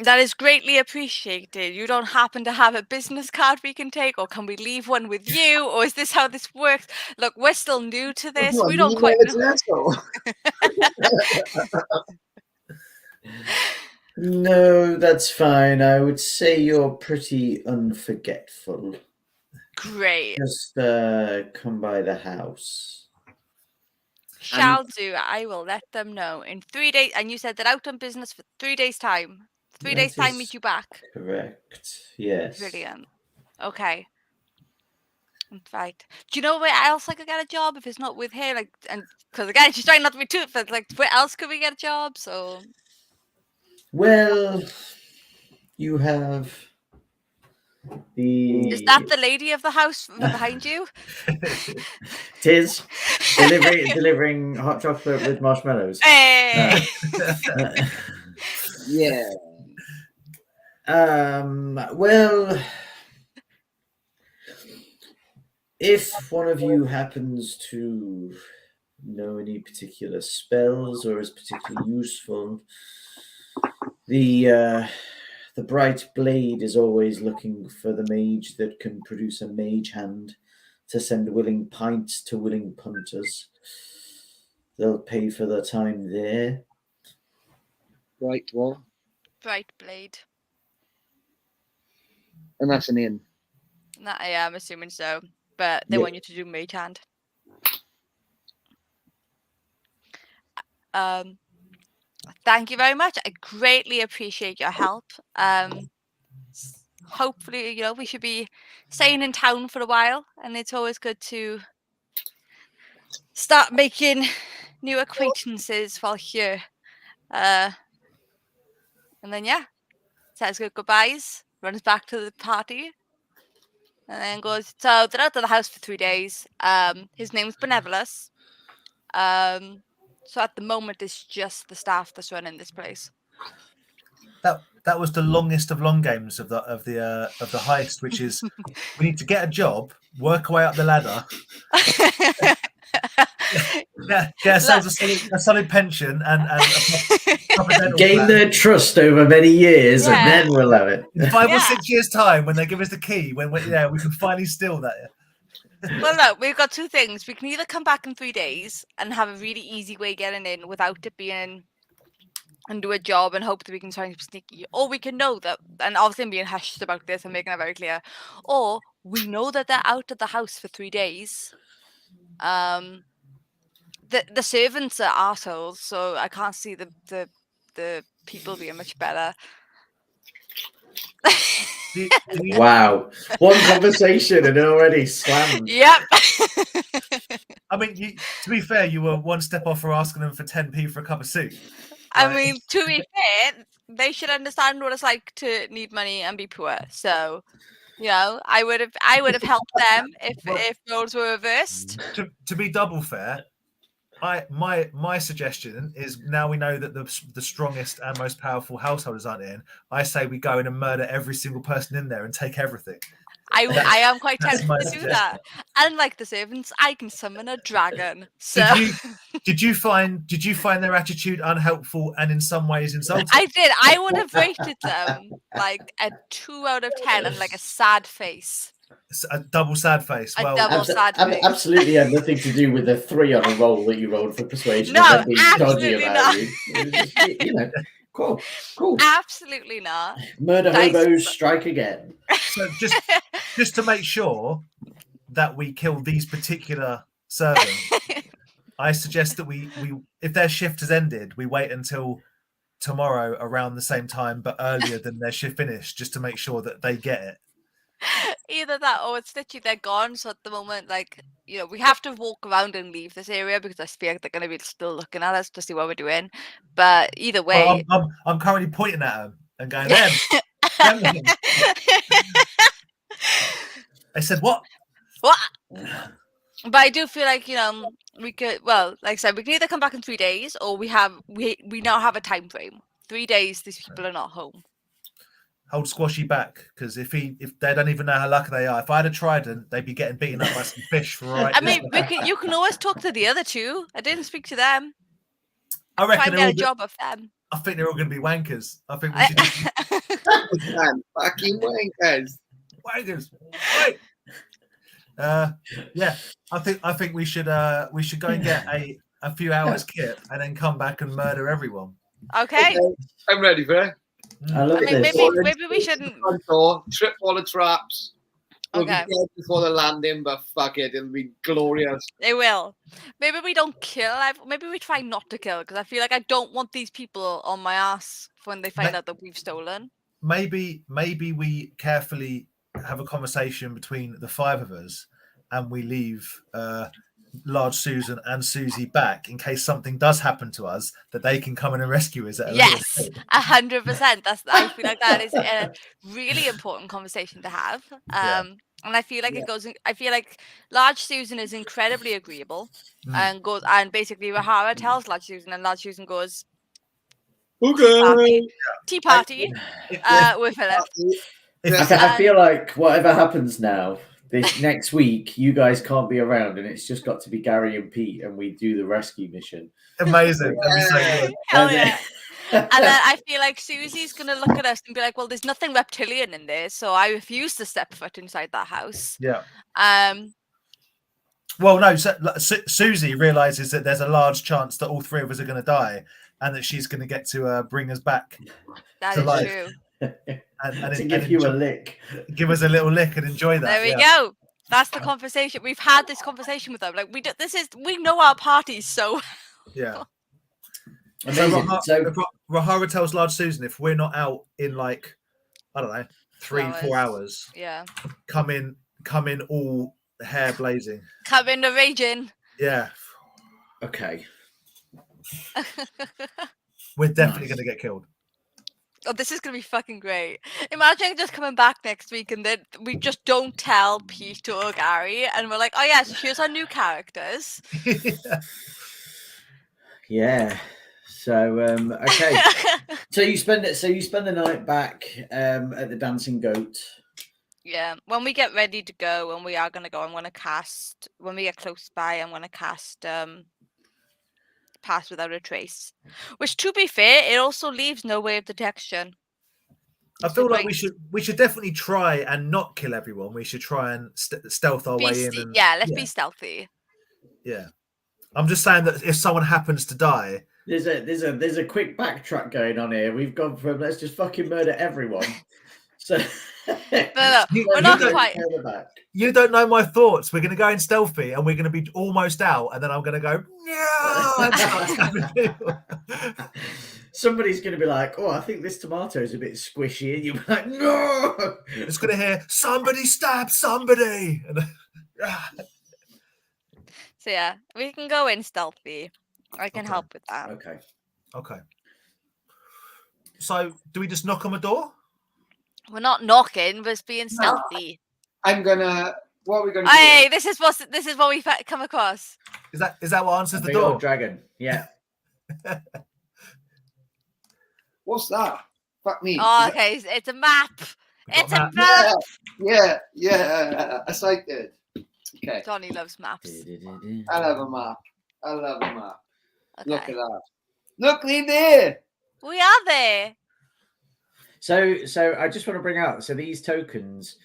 That is greatly appreciated. You don't happen to have a business card we can take, or can we leave one with you, or is this how this works? Look, we're still new to this. What, We an don't quite email know. address, or- No, that's fine. I would say you're pretty unforgetful. Great. Just come by the house. Shall do. I will let them know in 3 days. And you said that out on business for 3 days' time. 3 days' That time, is meet you back. Correct. Yes. Brilliant. Okay. Right. Do you know where else I could get a job if it's not with her? Like, and because again, she's trying not to be too, but like, where else could we get a job? So Well, you have the. is that the lady of the house behind you? Tis delivering hot chocolate with marshmallows. Hey. Yeah. Well, if one of you happens to know any particular spells or is particularly useful, the bright blade is always looking for the mage that can produce a mage hand to send willing pints to willing punters. They'll pay for their time there. Right, well, Bright blade. and that's an inn. Yeah, I'm assuming so. But they Yep. want you to do mage hand. Thank you very much. I greatly appreciate your help. Hopefully, we should be staying in town for a while, and it's always good to start making new acquaintances while here. And then says good goodbyes, runs back to the party, and then goes. So they're out of the house for 3 days. His name's Benevolus. So at the moment, it's just the staff that's running this place. That was the longest of long games of the heist, which is we need to get a job, work our way up the ladder, get ourselves a solid pension and a Gain plan. their trust over many years, and then we'll have it. In 5 or 6 years' time, when they give us the key, when we can finally steal that. Well, no, we've got two things. We can either come back in 3 days and have a really easy way getting in without it being and do a job and hope that we can try and be sneaky, or we can know that, and obviously I'm being hushed about this and making it very clear, or we know that they're out of the house for 3 days. The servants are assholes, so I can't see the people being much better. Wow, one conversation and already slammed. Yep. I mean, to be fair, you were one step off for asking them for 10p for a cup of soup. I mean, to be fair, they should understand what it's like to need money and be poor. So, I would have helped them if roles were reversed. To be double fair, my suggestion is, now we know that the strongest and most powerful householders aren't in. I say we go in and murder every single person in there and take everything. I am quite tempted to do that. Unlike the servants, I can summon a dragon. So did you find their attitude unhelpful and in some ways insulting? I did. I would have rated them like a 2 out of 10 and like a sad face. A double sad face. Sad face. Absolutely had nothing to do with the 3 on a roll that you rolled for persuasion. No, Being dodgy absolutely about not. you. It was just, cool. Absolutely not. Murder hobos strike again. So just to make sure that we kill these particular servants, I suggest that we if their shift has ended, we wait until tomorrow around the same time but earlier than their shift finished, just to make sure that they get it. Either that or it's literally they're gone. So at the moment, we have to walk around and leave this area because I feel like they're going to be still looking at us to see what we're doing. But either way, I'm currently pointing at them and going, them. I said, what? What? But I do feel like we could. Well, like I said, we can either come back in 3 days, or we now have a time frame. 3 days, these people are not home. hold Squashy back, because if they don't even know how lucky they are, if I had a trident, they'd be getting beaten up by some fish for right. I mean, you can always talk to the other two. I didn't speak to them. I Try reckon and get a job of them. I think they're all going to be wankers. I think we should Man, fucking wankers. wankers. Right. Yeah, I think we should go and get a few hours kit and then come back and murder everyone. Okay. I'm ready for it. I love I mean, this. maybe we shouldn't. Front door, trip all the traps. We'll Okay. be dead before the landing, but fuck it, it'll be glorious. They will. Maybe we don't kill. Maybe we try not to kill, because I feel like I don't want these people on my ass when they find out that we've stolen. Maybe we carefully have a conversation between the five of us, and we leave Large Susan and Susie back in case something does happen to us, that they can come in and rescue us. At a Yes, later stage. 100%. I feel like that is a really important conversation to have. And I feel like it goes. I feel like Large Susan is incredibly agreeable, and goes. And basically, Rahara tells Large Susan, and Large Susan goes, Okay. tea party with Philip. I feel like whatever happens now, this next week, you guys can't be around, and it's just got to be Gary and Pete, and we do the rescue mission. Amazing. That'd be so good. Hell yeah. And then I feel like Susie's going to look at us and be like, well, there's nothing reptilian in there, so I refuse to step foot inside that house. Yeah. Well, no, Susie realizes that there's a large chance that all three of us are going to die, and that she's going to get to bring us back. That to is life. true. And to give you a lick. Give us a little lick and enjoy that. There we go. That's the conversation. We've had this conversation with them. Like we know our parties so. Yeah. Amazing. So Rahara tells Large Susan, if we're not out in like, I don't know, 3-4 hours, yeah, come in all hair blazing. Come in the raging. Yeah. Okay. We're definitely going to get killed. Oh, this is going to be fucking great. Imagine just coming back next week and then we just don't tell Pete or Gary, and we're like, oh yeah, so here's our new characters. Yeah. So okay. So you spend the night back at the Dancing Goat. Yeah. When we get ready to go, and we are going to go, I'm going to cast, when we get close by, I'm going to cast Pass Without a Trace, which, to be fair, it also leaves no way of detection. I feel like we should definitely try and not kill everyone. We should try and stealth our way in. Let's be stealthy. Yeah, I'm just saying that if someone happens to die, there's a quick backtrack going on here. We've gone from let's just fucking murder everyone. So no, we're not quite. You don't know my thoughts. We're going to go in stealthy, and we're going to be almost out, and then I'm going to go no. Somebody's going to be like, "Oh, I think this tomato is a bit squishy," and you're like, "No!" It's going to hear somebody stab somebody. So yeah, we can go in stealthy. I can help with that. Okay. So, do we just knock on the door? We're not knocking, we're just being stealthy. What are we gonna Hey, do? this is what we've come across. Is that what answers the Big door? old dragon. Yeah. What's that? Fuck me. Oh, okay, it's a map. It's a map. Yeah. Excited. Okay. Johnny loves maps. I love a map. Okay. Look at that. Look there. We are there. So I just want to bring out, so these tokens,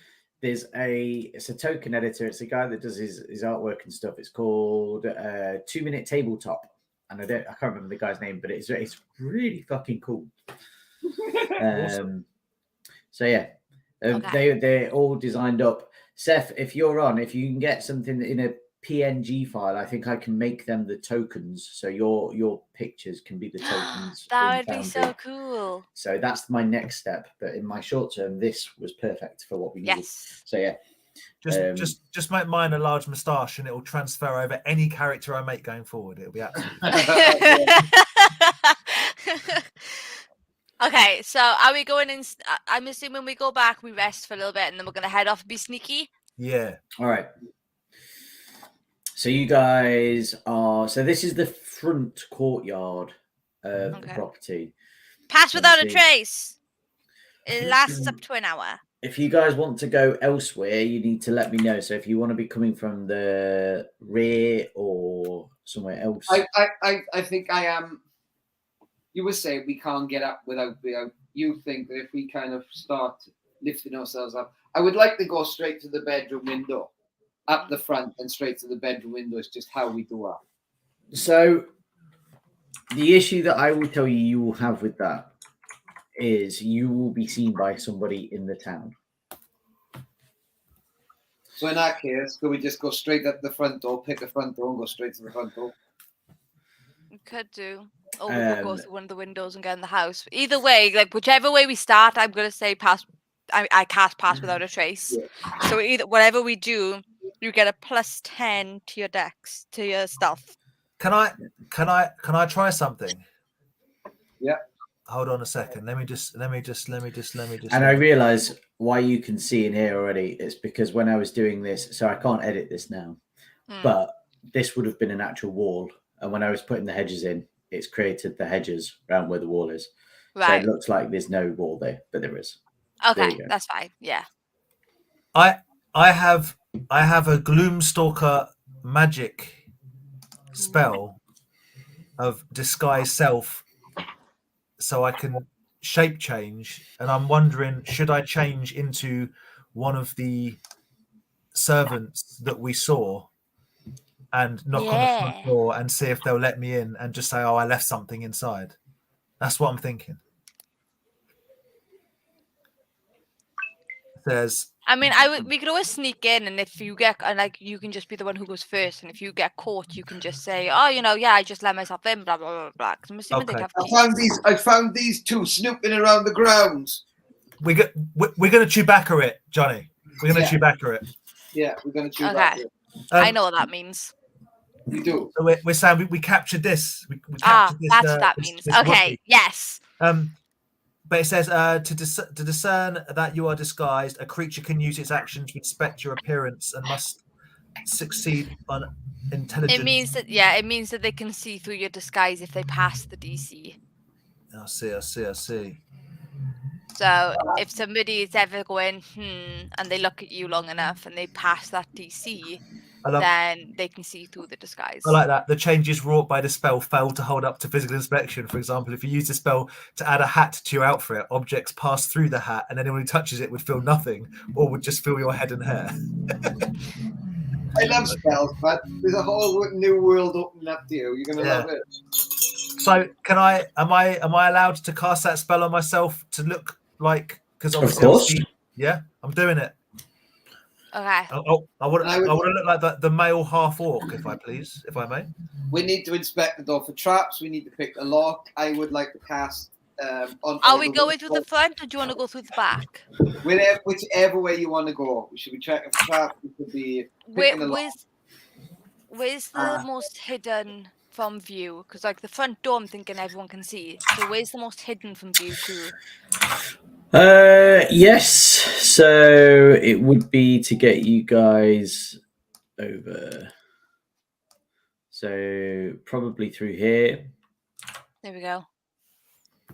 it's a token editor. It's a guy that does his artwork and stuff. It's called 2 Minute Tabletop. And I can't remember the guy's name, but it's really fucking cool. Awesome. So yeah, they're all designed up. Seth, if you can get something in a PNG file, I think I can make them the tokens. So your pictures can be the tokens. That would be so cool. So that's my next step. But in my short term, this was perfect for what we needed. Yes. So yeah. Just make mine a large moustache, and it will transfer over any character I make going forward. It'll be absolutely. Okay, so are we going in? I'm assuming we go back, we rest for a little bit, and then we're going to head off and be sneaky. Yeah. All right. So you guys are. So this is the front courtyard of the property. Pass without a trace. It lasts up to an hour. If you guys want to go elsewhere, you need to let me know. So if you want to be coming from the rear or somewhere else, I think I am. You were saying we can't get up without. You think that if we kind of start lifting ourselves up, I would like to go straight to the bedroom window, up the front and straight to the bedroom window. Is just how we do our. So the issue that I will tell you will have with that is you will be seen by somebody in the town. So in that case, could we just go straight up the front door, pick a front door, and go straight to the front door? We could do. Or we could go through one of the windows and get in the house. Either way, like whichever way we start, I'm gonna say pass. I cast pass without a trace. Yeah. So either whatever we do, you get a +10 to your dex, to your stealth. Can I try something? Yeah. Hold on a second. Let me just. And I realize why you can see in here already. It's because when I was doing this, so I can't edit this now, but this would have been an actual wall. And when I was putting the hedges in, it's created the hedges around where the wall is. Right. So it looks like there's no wall there, but there is. Okay, that's fine. Yeah. I have a Gloomstalker magic spell of disguise self, so I can shape change, and I'm wondering, should I change into one of the servants that we saw and knock on the front door and see if they'll let me in and just say, oh, I left something inside? That's what I'm thinking. We could always sneak in, and if you get, and like, you can just be the one who goes first, and if you get caught, you can just say, oh, I just let myself in, blah blah blah blah. I'm assuming they'd have keys. I found these two snooping around the grounds. We're gonna Chewbacca it, Johnny. We're gonna Chewbacca it. Yeah, we're gonna Chewbacca it. I know what that means. You do. So we're saying we captured this. We captured this. That's what that means. Okay. Wookie. Yes. But it says to discern that you are disguised, a creature can use its action to inspect your appearance and must succeed on intelligence. It means that they can see through your disguise if they pass the DC. I see. So if somebody is ever going, and they look at you long enough and they pass that DC, then they can see through the disguise. I like that. The changes wrought by the spell fail to hold up to physical inspection. For example, if you use the spell to add a hat to your outfit, objects pass through the hat, and anyone who touches it would feel nothing, or would just feel your head and hair. I love spells, but there's a whole new world opening up to you. You're gonna love it. So, am I allowed to cast that spell on myself to look like? Because obviously, of course. I'm doing it. Okay. I want to look like the male half orc, if I may. We need to inspect the door for traps. We need to pick a lock. I would like to cast. Are we going through the front, or do you want to go through the back? Whichever way you want to go. We should be checking for traps. We could be. Where's the most hidden from view? Because like the front door, I'm thinking everyone can see. So where's the most hidden from view too? Yes. So it would be to get you guys over. So probably through here. There we go.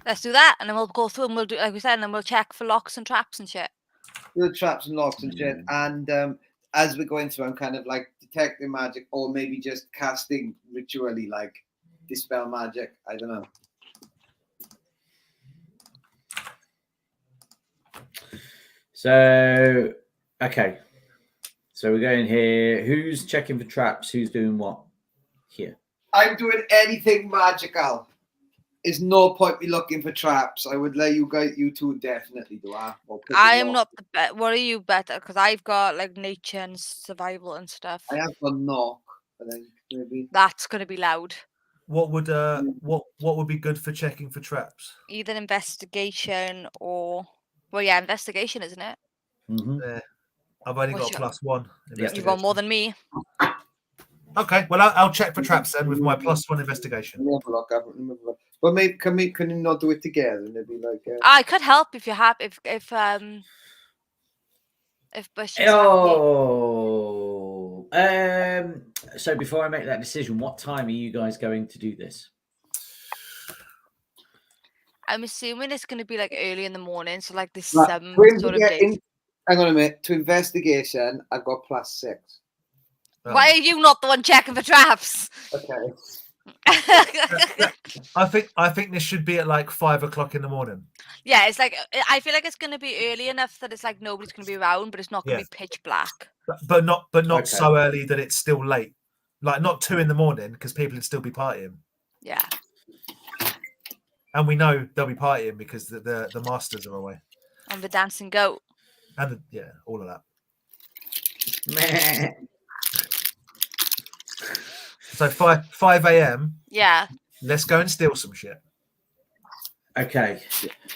Let's do that, and then we'll go through and we'll do, like we said, and then we'll check for locks and traps and shit. The traps and locks and shit. And as we're going through, I'm kind of like detecting magic, or maybe just casting ritually, like dispel magic. I don't know. So, okay. So we're going here. Who's checking for traps? Who's doing what? Here. I'm doing anything magical. There's no point me looking for traps. I would let you two definitely do that. I am not the best. What are you better? Because I've got like nature and survival and stuff. I have got knock, I think maybe. That's gonna be loud. What would be good for checking for traps? Either investigation or investigation, isn't it? Mm-hmm. I've only got +1. You've got more than me. Okay, well I'll check for traps then with my +1 investigation. But maybe can you not do it together? Maybe like. I could help if you're happy. If Bush is So before I make that decision, what time are you guys going to do this? I'm assuming it's going to be like early in the morning, so like there's Right, some to sort of investi- late. hang on a minute. To investigation, I've got +6. Why are you not the one checking for traps? Okay. I think this should be at like 5 o'clock in the morning. Yeah, it's like I feel like it's going to be early enough that it's like nobody's going to be around, but it's not going to Yeah. be pitch black. But not Okay. so early that it's still late. Like not 2 in the morning because people would still be partying. Yeah. And we know they'll be partying because the masters are away. And the dancing goat. And all of that. Meh. So 5 a.m. Yeah. Let's go and steal some shit. Okay,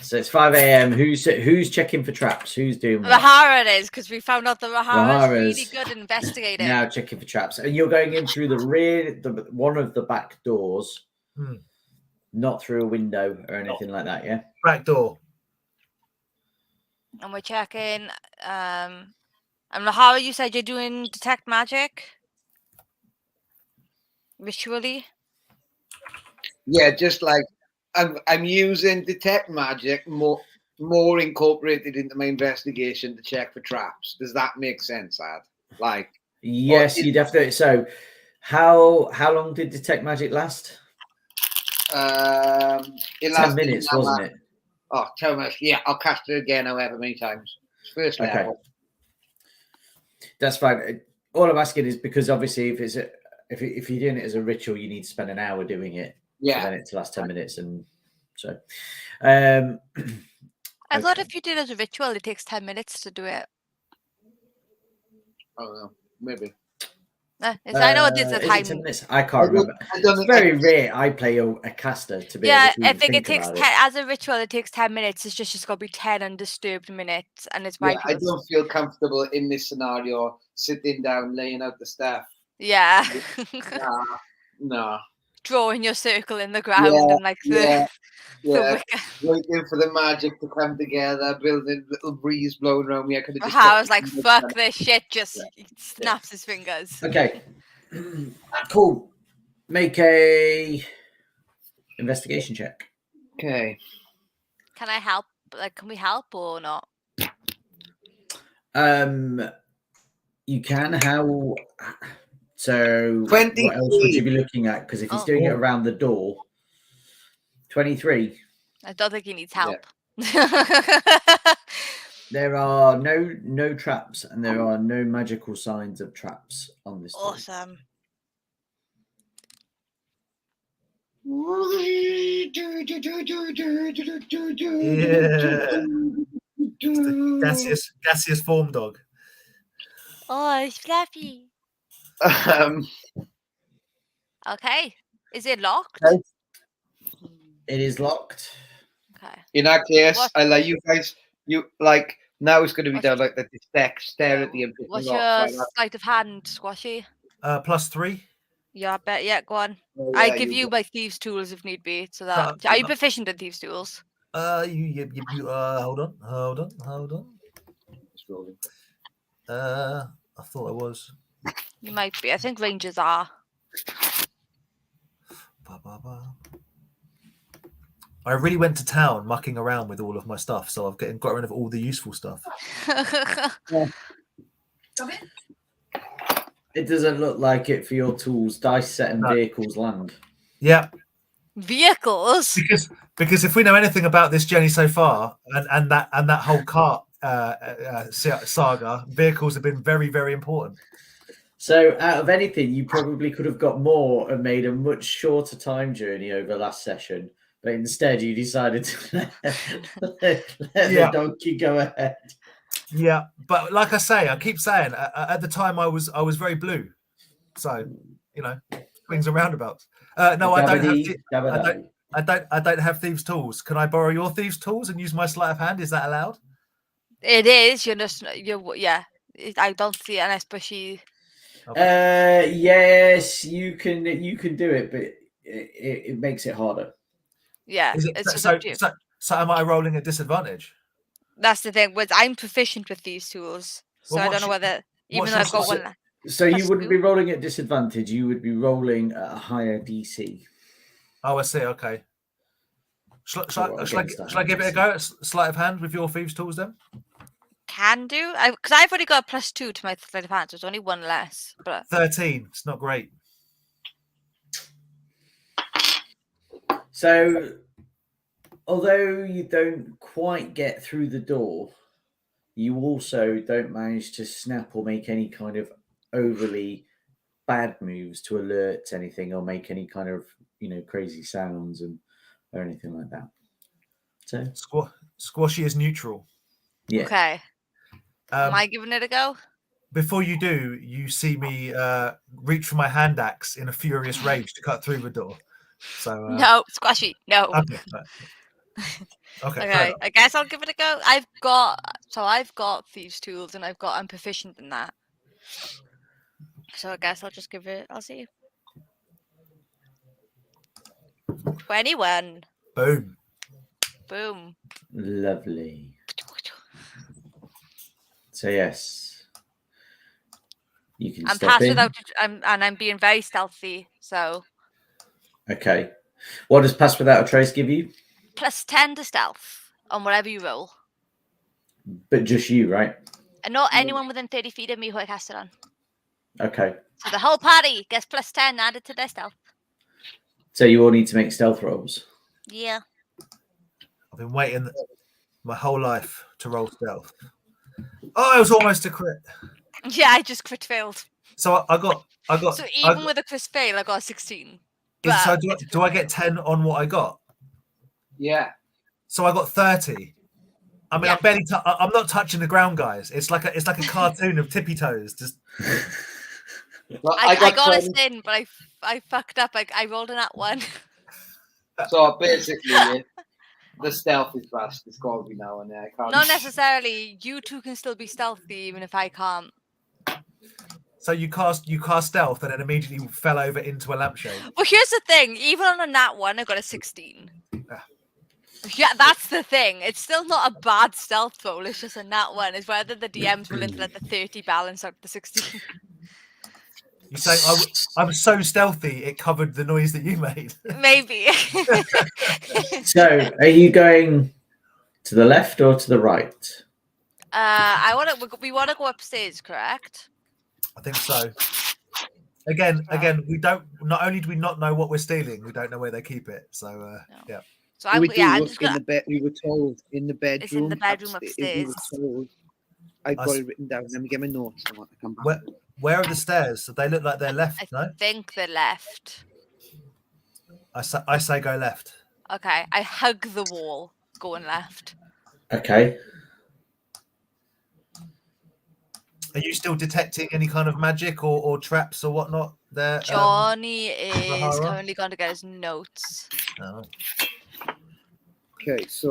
so it's 5 a.m. Who's checking for traps? Who's doing what? Rahara it is, because we found out that Rahara's really Rahara's good at investigating. Now checking for traps, and you're going in through the one of the back doors, not through a window or anything like that. Yeah, Back door. And we're checking. And Rahara, you said you're doing detect magic ritually. Yeah, just like I'm using detect magic more incorporated into my investigation to check for traps. Does that make sense, Ad? Like, yes, you definitely. So, how long did detect magic last? it 10 minutes, wasn't it? Oh, 10 minutes. Yeah, I'll cast it again however many times. First level. Okay, that's fine. All I'm asking is because obviously, if you're doing it as a ritual, you need to spend an hour doing it. Yeah. So then it's the last 10 minutes, and so. I thought if you did it as a ritual, it takes 10 minutes to do it. I don't know. Maybe. I know it is a is time. it 10 minutes? I can't remember. It's very rare I play a caster to be Yeah, able to I think it think takes about 10 as a ritual. It takes 10 minutes. It's just got to be 10 undisturbed minutes, and it's why I don't feel comfortable in this scenario sitting down, laying out the stuff. Yeah. Nah. Drawing your circle in the ground and like the wicker. Waiting for the magic to come together, building little breeze blowing around me. I was like, fuck this shit, just snaps his fingers. Okay. Cool. Make a investigation check. Okay. Can I help? Like, can we help or not? You can. How? So 23. what else would you be looking at? Because if he's doing it around the door, 23. I don't think he needs help. There are no traps, and there are no magical signs of traps on this door. Awesome. Yeah. Gaseous form dog. Oh, it's fluffy. Okay. Is it locked? Okay. It is locked. Okay. In that case, I let you guys. You like now it's going to be down like the stare at the image. What's your sleight of hand, Squashy? +3. Yeah, I bet. Yeah, go on. Oh, I yeah, give you my thieves' tools if need be. So that are you proficient in thieves' tools? You hold on. I thought I was. You might be. I think rangers are. I really went to town mucking around with all of my stuff, so I've got rid of all the useful stuff. It doesn't look like it for your tools. Dice set and vehicles land. Yeah. Vehicles? Because if we know anything about this journey so far, and that whole cart saga, vehicles have been very, very important. So out of anything, you probably could have got more and made a much shorter time journey over last session. But instead, you decided to let the donkey go ahead. Yeah, but like I say, I keep saying at the time I was very blue, so swings and roundabouts. No, I don't have thieves' tools. Can I borrow your thieves' tools and use my sleight of hand? Is that allowed? It is. I don't see it unless Bushy. Okay. Yes, you can do it, but it makes it harder. Yeah, so am I rolling a disadvantage? That's the thing. I'm proficient with these tools, so I don't know whether even though I've got one. So you wouldn't be rolling at disadvantage. You would be rolling at a higher DC. Oh, I see. Okay. Shall against I give it a go? Sleight of hand with your thieves' tools then? Can do. Because I've already got a +2 to my sleight of hand, so it's only one less. But 13. It's not great. So, although you don't quite get through the door, you also don't manage to snap or make any kind of overly bad moves to alert anything or make any kind of crazy sounds or anything like that. So Squashy is neutral. yeah. okay. Am I giving it a go? Before you do, you see me reach for my hand axe in a furious rage to cut through the door. So No, Squashy. No. Okay. Right. Okay. Fair Okay, enough. I guess I'll give it a go. I've got thieves' tools, and I'm proficient in that. So I guess I'll just give it. I'll see. 21. Boom. Boom. Lovely. So yes, you can I'm step passed in. without. I'm being very stealthy. So Okay. What does pass without a trace give you? +10 to stealth on whatever you roll, But just you, right? and not anyone within 30 feet of me who I cast it on. Okay. So the whole party gets +10 added to their stealth. So you all need to make stealth rolls. Yeah. I've been waiting my whole life to roll stealth. Oh, it was almost a crit. Yeah, I just crit failed. So I got. So even with a crit fail, I got a 16. So do I get 10 on what I got? Yeah. So I got 30. I mean, Yeah. I'm barely. I'm not touching the ground, guys. It's like a cartoon of tippy toes. Just Well, I got a 10. sin, but I fucked up. I rolled in that one. So basically, the stealth is fast. It's got to be now and then. I can't. Not necessarily. You two can still be stealthy, even if I can't. so you cast stealth and then immediately fell over into a lampshade. Well, here's the thing. Even on a nat 1, I got a 16. Ah. Yeah, that's the thing. It's still not a bad stealth roll. It's just a nat 1. It's whether the DM's willing to let the 30 balance out the 16. You're saying I'm so stealthy it covered the noise that you made. Maybe. So are you going to the left or to the right? We want to go upstairs, correct? I think so. Again, we don't. Not only do we not know what we're stealing, we don't know where they keep it. So No. yeah. So I'm just in gonna. the bed. We were told in the bedroom. It's in the bedroom We upstairs. were told. I've got it written down. Let me get my notes. I want to come back. Where are the stairs? So they look like they're left. I No, think they're left. I say go left. Okay, I hug the wall, going left. Okay. Are you still detecting any kind of magic or traps or whatnot there? Johnny is Zahara? currently going to get his notes. Oh. Okay, so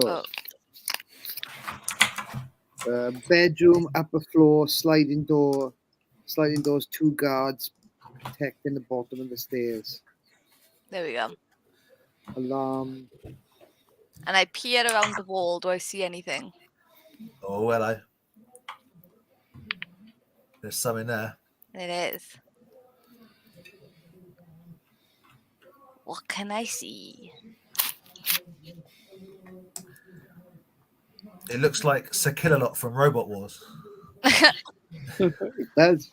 Oh, bedroom, upper floor, sliding doors, 2 guards protecting the bottom of the stairs. there we go. Alarm. And I peer around the wall. Do I see anything? Oh, hello. There's some in there. It is. What can I see? It looks like Sir Kill-a-Lot from Robot Wars. It does.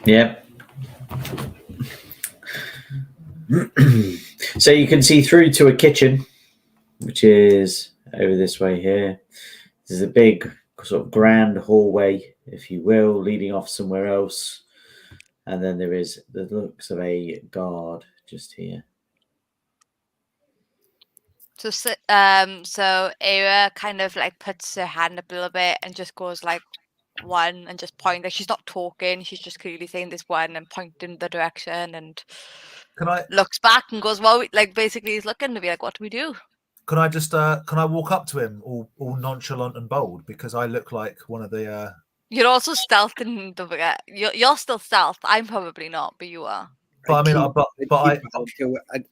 Yep. So you can see through to a kitchen, which is over this way here. There's a big sort of grand hallway, if you will, leading off somewhere else. And then there is the looks of a guard just here. So Eira kind of like puts her hand up a little bit and just goes like 1 and just point. Like she's not talking. She's just clearly saying this 1 and pointing the direction and Can I looks back and goes, well, like basically he's looking to be like, what do we do? can I just can I walk up to him all nonchalant and bold because I look like one of the You're also stealth and don't forget. You're still stealth. I'm probably not, but you are. but I mean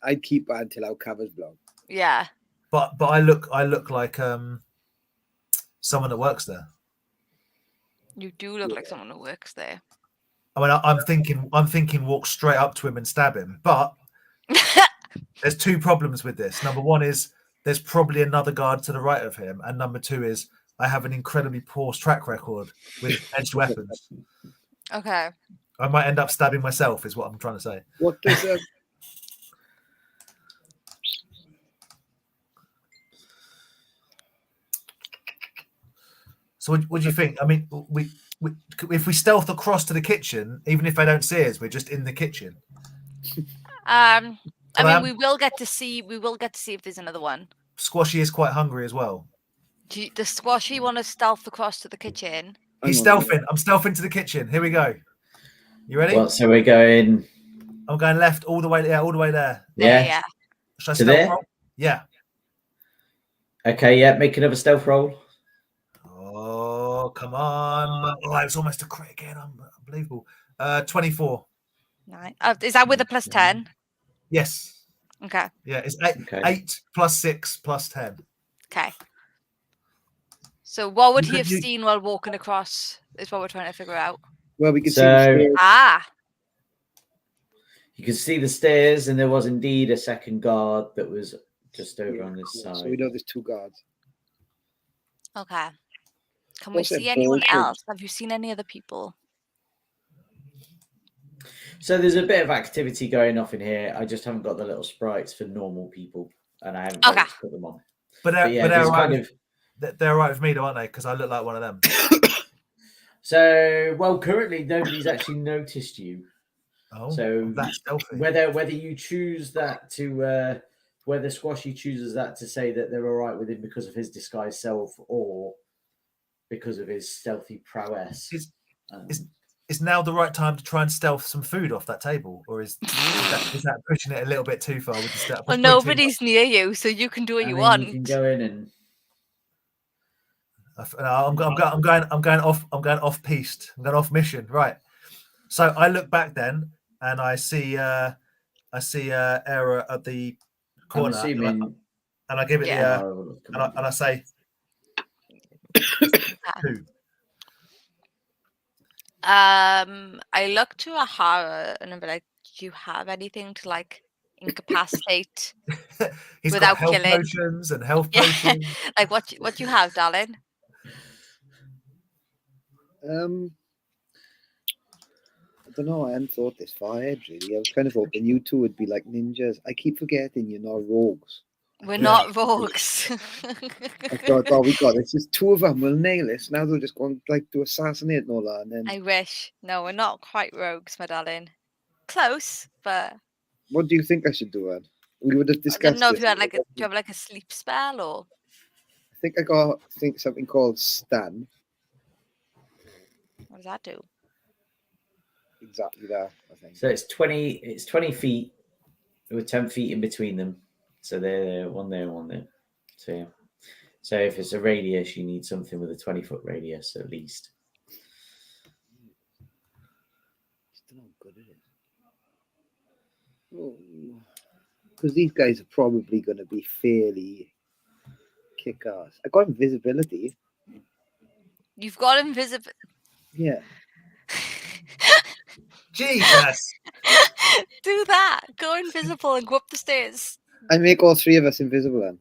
I'd keep that until our cover's blown. Yeah. but I look like someone that works there. You do look like someone who works there. I mean I'm thinking walk straight up to him and stab him, but There's two problems with this. Number one is there's probably another guard to the right of him, and number two is I have an incredibly poor track record with edged weapons. Okay. I might end up stabbing myself, is what I'm trying to say. What does So what do you think? I mean, we if we stealth across to the kitchen, even if they don't see us, we're just in the kitchen. I mean, But we will get to see. We will get to see if there's another one. Squashy is quite hungry as well. Does Squashy want to stealth across to the kitchen? He's stealthing. I'm stealthing to the kitchen. Here we go. You ready? What? So we're going. I'm going left all the way. Yeah, all the way there. Yeah. Should I To stealth there? roll? Yeah. Okay. Yeah. Make another stealth roll. Oh, come on. Oh, it was almost a crit again. Unbelievable. 24. Nine. Is that with a +10? Yes. Okay. Yeah, it's 8, Okay. 8 plus 6 plus 10. Okay. So what would You he have could- you- seen while walking across? Is what we're trying to figure out. Well, we can see So- the stairs. Ah. You can see the stairs, and there was indeed a second guard that was just over on this Yeah, side. so we know there's two guards. Okay. Can What's we that see anyone bullshit? else? Have you seen any other people? So there's a bit of activity going off in here. I just haven't got the little sprites for normal people, and I haven't Okay. put them on. But But yeah, they're there's all kind right. of. They're all right with me, though, aren't they? Because I look like one of them. So well, currently nobody's actually noticed you. Oh, So that's stealthy. whether you choose that to whether Squashy chooses that to say that they're all right with him because of his disguised self or because of his stealthy prowess. Is now the right time to try and stealth some food off that table, or is that pushing it a little bit too far with the stealth? Well, nobody's near you, so you can do what I you mean, want. You can go in and I'm going off piste. I'm going off mission. Right. So I look back then, and I see Eira at the I'm corner, assuming. and I give it Yeah. and I say, two. I look to Ahara and I'm like, do you have anything to like incapacitate? He's Without got health killing. potions and health Yeah. potions. Like what you have, darling? I don't know. I hadn't thought this far ahead, really. I was kind of hoping you two would be like ninjas. I keep forgetting you're not rogues. We're not rogues. I thought, oh, we got this. There's two of them. We'll nail this. Now they'll just go and like do assassinate and all that. And then, I wish. No, we're not quite rogues, my darling. Close, but what do you think I should do, Anne? We would have I discussed. don't know if this. you had like do you have like a sleep spell or I think I got something called Stan. what does that do? Exactly that. I think. So it's 20 feet with 10 feet in between them. So they're one there, one there. So yeah. So if it's a radius, you need something with a 20-foot radius at least. Just don't know how good it is. Because these guys are probably going to be fairly kick-ass. I got invisibility. You've got invisible. Yeah. Jesus. Do that. Go invisible and go up the stairs. I make all three of us invisible then.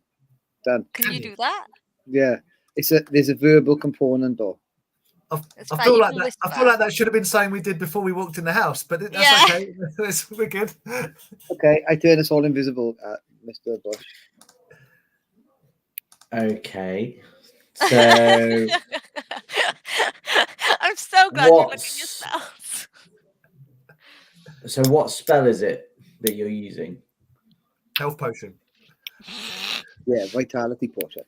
Done. Can you do that? Yeah. There's a verbal component though. It's I fine, feel you like can that. whisper. I feel like that should have been something we did before we walked in the house, but that's Yeah. okay. We're good. Okay, I turn us all invisible at Mr. Bush. Okay. So I'm so glad you look at What's- yourself. so what spell is it that you're using? Health potion. Yeah, vitality potion.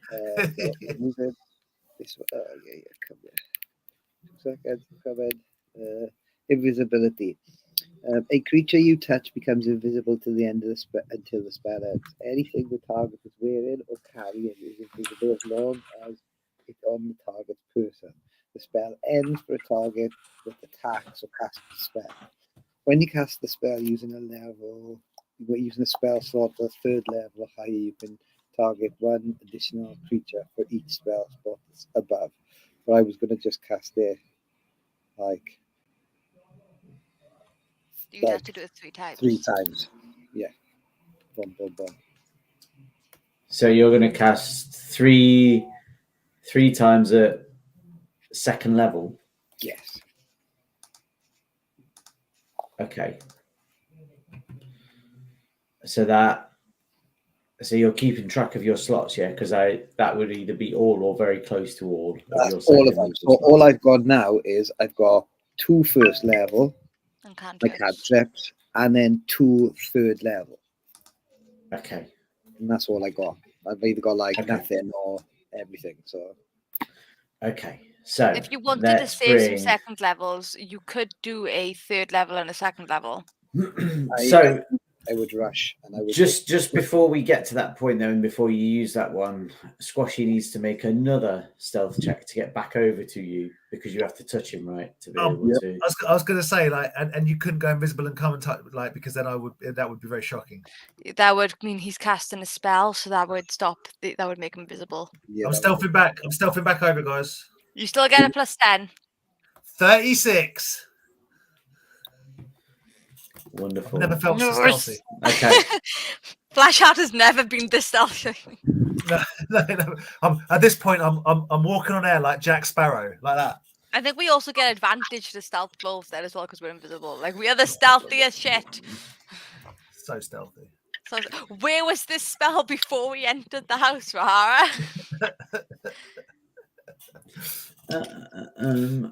Move it. This one. Yeah, come here. 2 seconds. Come in. Invisibility. A creature you touch becomes invisible to the end of the until the spell ends. Anything the target is wearing or carrying is invisible as long as it's on the target's person. The spell ends for a target that attacks or casts the spell. When you cast the spell using a spell slot or third level or higher, you can target one additional creature for each spell spot above. But I was going to just cast it like You'd have to do it 3 times. 3 times. Yeah. Boom, boom, boom. So you're going to cast three times at second level. Yes. Okay. So you're keeping track of your slots, yeah? Because that would either be all or very close to all. That's all of them. So all I've got now is I've got 2 first level, And like cantrips. cantrips, and then 2 third level. Okay. And that's all I got. I've either got like Okay. nothing or everything. So Okay. So If you wanted to save some second levels, you could do a third level and a second level. So I would rush, and I would just before we get to that point, though, and before you use that one, Squashy needs to make another stealth check to get back over to you because you have to touch him, right? To be able to. I was going to say, like, and you couldn't go invisible and come and touch, like, because then that would be very shocking. That would mean he's casting a spell, so that would that would make him visible. Yeah, I'm stealthing back over, guys. You still get a +10. 36. Wonderful. I've never felt so Nice. stealthy. Okay. Flashheart has never been this stealthy. No. At this point, I'm walking on air like Jack Sparrow, like that. I think we also get advantage to stealth rolls there as well because we're invisible. Like we are the stealthiest shit. So stealthy. So where was this spell before we entered the house, Rahara?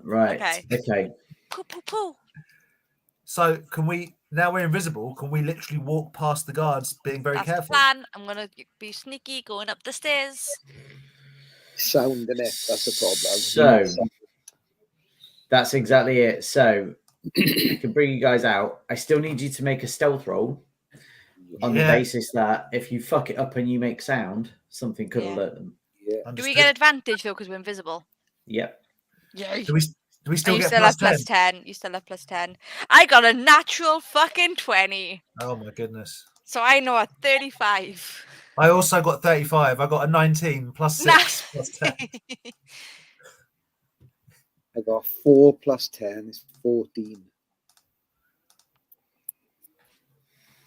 Right. Okay. Poo, poo, poo. So can we, now we're invisible, can we literally walk past the guards being very That's careful? the plan. I'm going to be sneaky going up the stairs. sound in it. That's the problem. So that's exactly it. So I can bring you guys out. I still need you to make a stealth roll on the basis that if you fuck it up and you make sound, something could alert them. Yeah. Do we get advantage though because we're invisible? Yep. Yay. Do we still you get still have +10? You still have +10. I got a natural fucking 20. Oh my goodness. So I know a 35. I also got 35. I got a 19 +6 +10. I got 4 + 10 is 14.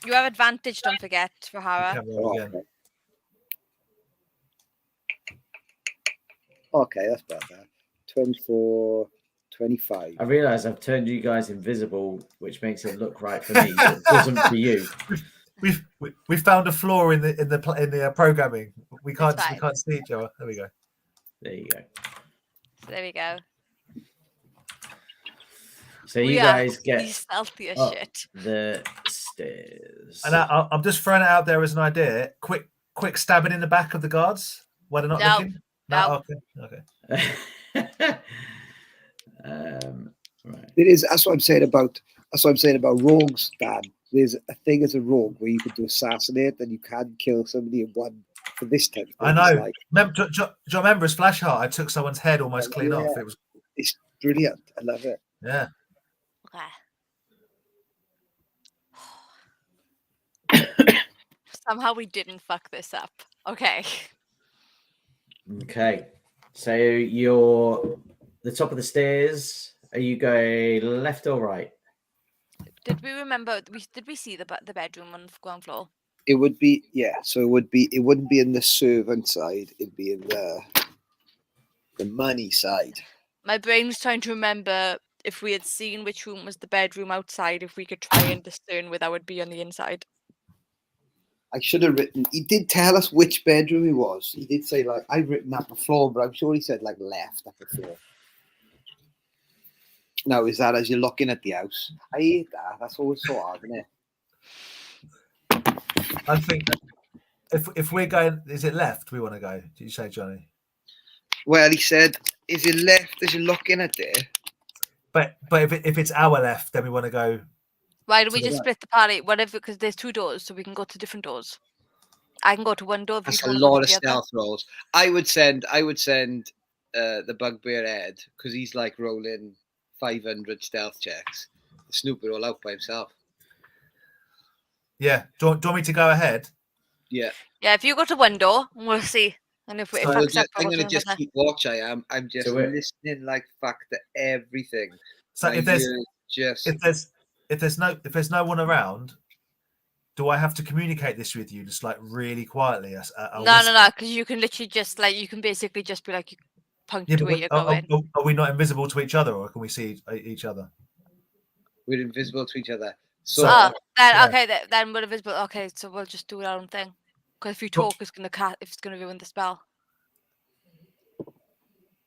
You have advantage, don't forget, Rahara. Okay, that's better. 24, 25. I realise I've turned you guys invisible, which makes it look right for me, but it doesn't for you. We found a flaw in the programming. We can't see each other. There we go. There you go. So there we go. So you guys get the stealthiest shit. The stairs. And I'm just throwing it out there as an idea. Quick stabbing in the back of the guards while they're not looking. No. Okay. Right. It is. That's what I'm saying about rogues, Dan. There's a thing as a rogue where you could do assassinate and you can kill somebody in one. For this type of thing, I know. Do you remember as Flashheart? I took someone's head almost clean off. It's brilliant. I love it. Yeah. Somehow we didn't fuck this up. Okay. Okay. So you're the top of the stairs. Are you going left or right? Did we remember? Did we see the bedroom on the ground floor? It would be So it wouldn't be in the servant side. It'd be in the money side. My brain's trying to remember if we had seen which room was the bedroom outside. If we could try and discern where that would be on the inside. I should have written. He did tell us which bedroom he was. He did say like I've written upper floor, but I'm sure he said like left upper floor. Now is that as you're looking at the house? I hate that. That's always so hard, isn't it? I think if we're going, is it left we want to go? Did you say, Johnny? Well, he said, is it left as you're looking at there? But if it's our left, then we want to go. Why don't we just split the party? Whatever, because there's 2 doors, so we can go to different doors. I can go to one door. That's a lot of stealth rolls. I would send the bugbear Ed because he's like rolling 500 stealth checks. The snooper all out by himself. Yeah. Do you want me to go ahead? Yeah. Yeah. If you go to one door, we'll see. And if I'm going to just keep watch. I'm just listening like fuck to everything. So if there's no one around, do I have to communicate this with you just like really quietly? No, because you can literally just like you can basically just be like you point Yeah, to but where you're going. are we not invisible to each other, or can we see each other? We're invisible to each other. So- So Oh, then yeah. okay, then we're invisible. Okay, so we'll just do our own thing. Because if you Cool. talk, it's gonna ruin the spell.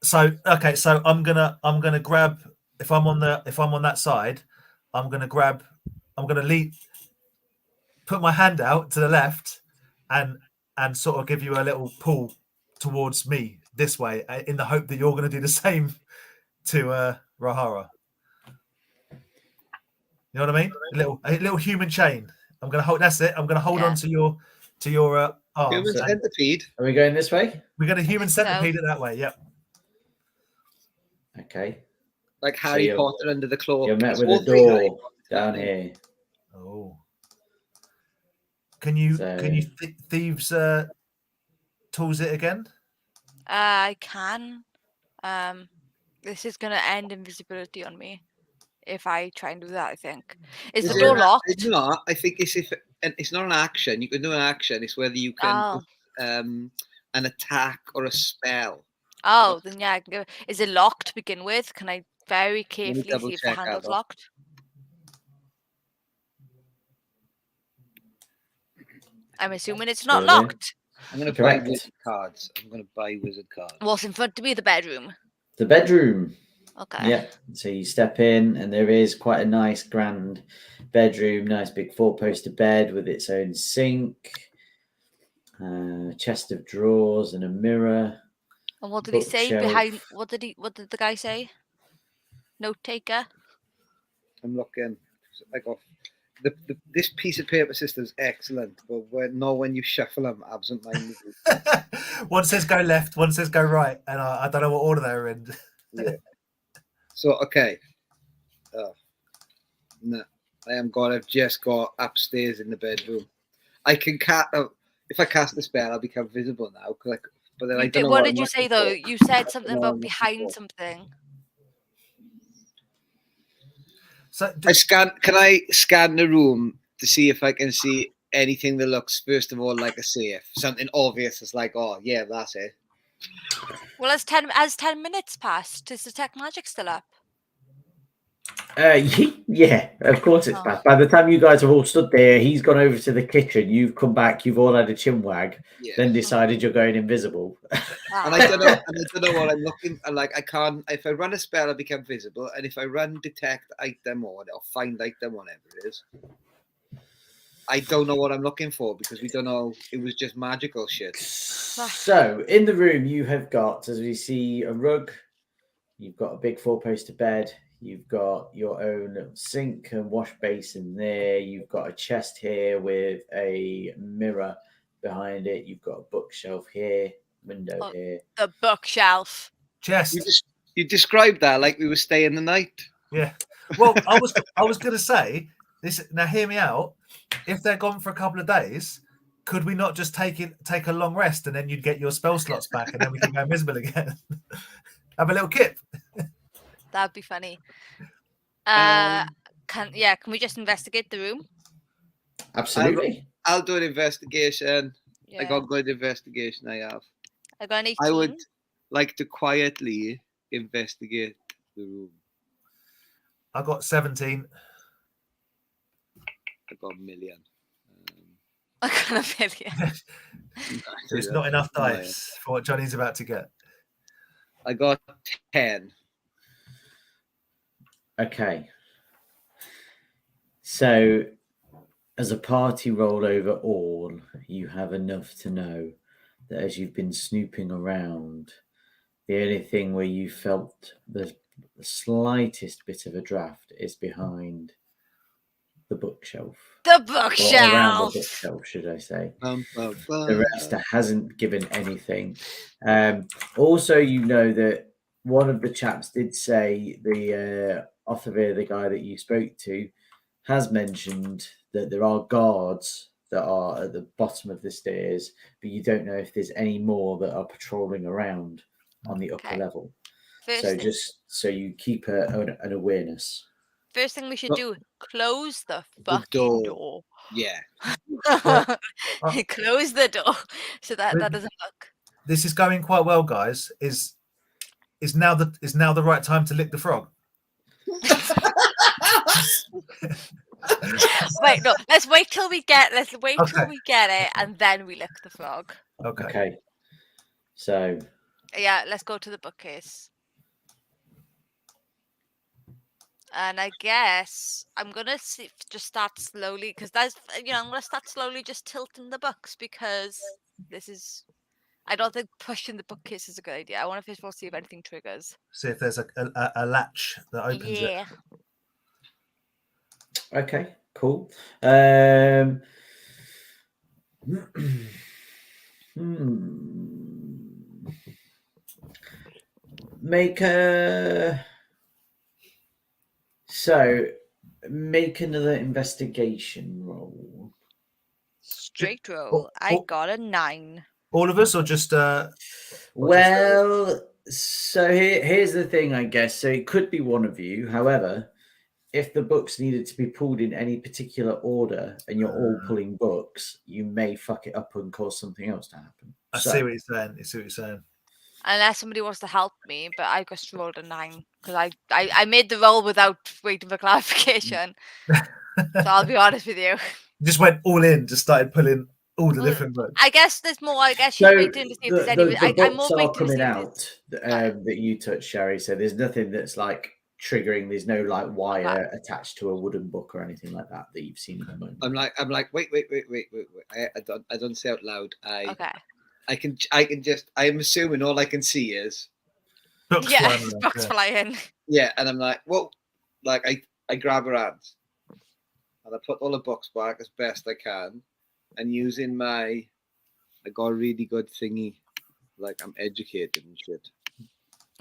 So okay, so I'm gonna grab if I'm on that side, I'm gonna lead, put my hand out to the left, and sort of give you a little pull towards me this way, in the hope that you're going to do the same to Rahara. You know what I mean? A little human chain. I'm gonna hold. That's it. I'm gonna hold Yeah. on to your arms. human and centipede. Are we going this way? we're gonna human So- centipede it that way. Yep. Okay. Like Harry you're- Potter under the cloak. You're met It's with all a three Harry door Potters, down isn't it? here. Oh. Can you So- thieves tools it again? I can. This is gonna end invisibility on me if I try and do that. I think. Is the Is door it- locked? It's not. I think it's not an action. You can do an action. It's whether you can Oh. an attack or a spell. Oh, then yeah, I can go. Is it locked to begin with? Can I very carefully double see if the check, handle's Alba. locked? I'm assuming it's not Really? locked. I'm going to Correct. buy wizard cards. I'm going to buy wizard cards. What's in front of me? The bedroom. The bedroom. Okay. Yeah. So you step in, and there is quite a nice, grand bedroom. Nice big four-poster bed with its own sink, chest of drawers, and a mirror. And what did he say Bookshelf. behind? What did the guy say? Note taker. I'm looking. I got this piece of paper system's excellent, but when you shuffle them absent-mindedly. One says go left, one says go right, and I don't know what order they're in. Yeah. So okay. No, I am God. I've just got upstairs in the bedroom. I can if I cast a spell, I'll become visible now. But then I don't know What what did I'm you say looking though? for. You said something know what I'm about looking behind for. something. So Can I scan the room to see if I can see anything that looks, first of all, like a safe? Something obvious is like, oh yeah, that's it. Well, as 10 minutes passed, is detect magic still up? Yeah, of course it's Oh. bad. By the time you guys have all stood there, he's gone over to the kitchen. You've come back. You've all had a chin wag. Yeah. Then decided you're going invisible. And I don't know what I'm looking. Like I can't. If I run a spell, I become visible, and if I run detect item or find item, whatever it is, I don't know what I'm looking for because we don't know. It was just magical shit. So in the room, you have got, as we see, a rug. You've got a big four-poster bed. You've got your own little sink and wash basin there. You've got a chest here with a mirror behind it. You've got a bookshelf here, window here. The bookshelf. chest. You described that like we were staying the night. Yeah. Well, I was going to say this. Now, hear me out. If they're gone for a couple of days, could we not just take a long rest and then you'd get your spell slots back and then we can go invisible again? Have a little kip. That'd be funny. Um, Can we just investigate the room? Absolutely. I'll do an investigation. Yeah. I got good investigation. I have. I got an 18. I would like to quietly investigate the room. I got 17. I got a million. I got a million. It's not enough dice for what Johnny's about to get. I got 10. Okay. So, as a party roll over all, you have enough to know that as you've been snooping around, the only thing where you felt the slightest bit of a draft is behind the bookshelf. The Or around the bookshelf. bookshelf, should I say. The The rest hasn't given anything. Also, you know that one of the chaps did say, the Othavir, the guy that you spoke to, has mentioned that there are guards that are at the bottom of the stairs, but you don't know if there's any more that are patrolling around on the upper Okay. level. First, So thing, just so you keep an awareness. first thing we should No. do, close the The fucking door. door. Yeah. Well, Close the door so that But- doesn't look. This is going quite well, guys. Is now the right time to lick the frog? Wait, no. Let's wait till we get it, Okay. and then we lick the frog. Okay. Okay. So Yeah, let's go to the bookcase. And I guess I'm gonna just start slowly because I'm gonna start slowly just tilting the books because this is. I don't think pushing the bookcase is a good idea. I want to first of all see if anything triggers. See if there's a latch that opens it. Yeah. okay, cool. Make another investigation roll. Straight roll. I got a 9. All of us, or just Well, so here's the thing, I guess. So it could be one of you. However, if the books needed to be pulled in any particular order and you're all pulling books, you may fuck it up and cause something else to happen. I see what you're saying. Unless somebody wants to help me, but I just rolled a 9 because I made the roll without waiting for clarification. So I'll be honest with you. Just went all in, just started pulling all the different books. I guess there's more. I guess she's waiting to see if there's any. I'm more books are waiting to coming see out that you touch, Sherry. So there's nothing that's like triggering. There's no like wire attached to a wooden book or anything like that you've seen at the moment. I'm like, wait. I don't say out loud. Okay. I can just. I'm assuming all I can see is. Books Yeah, flying around, books flying. Yeah, and I'm like, well, like I grab her hands, and I put all the books back as best I can, and using I got a really good thingy, like I'm educated and shit.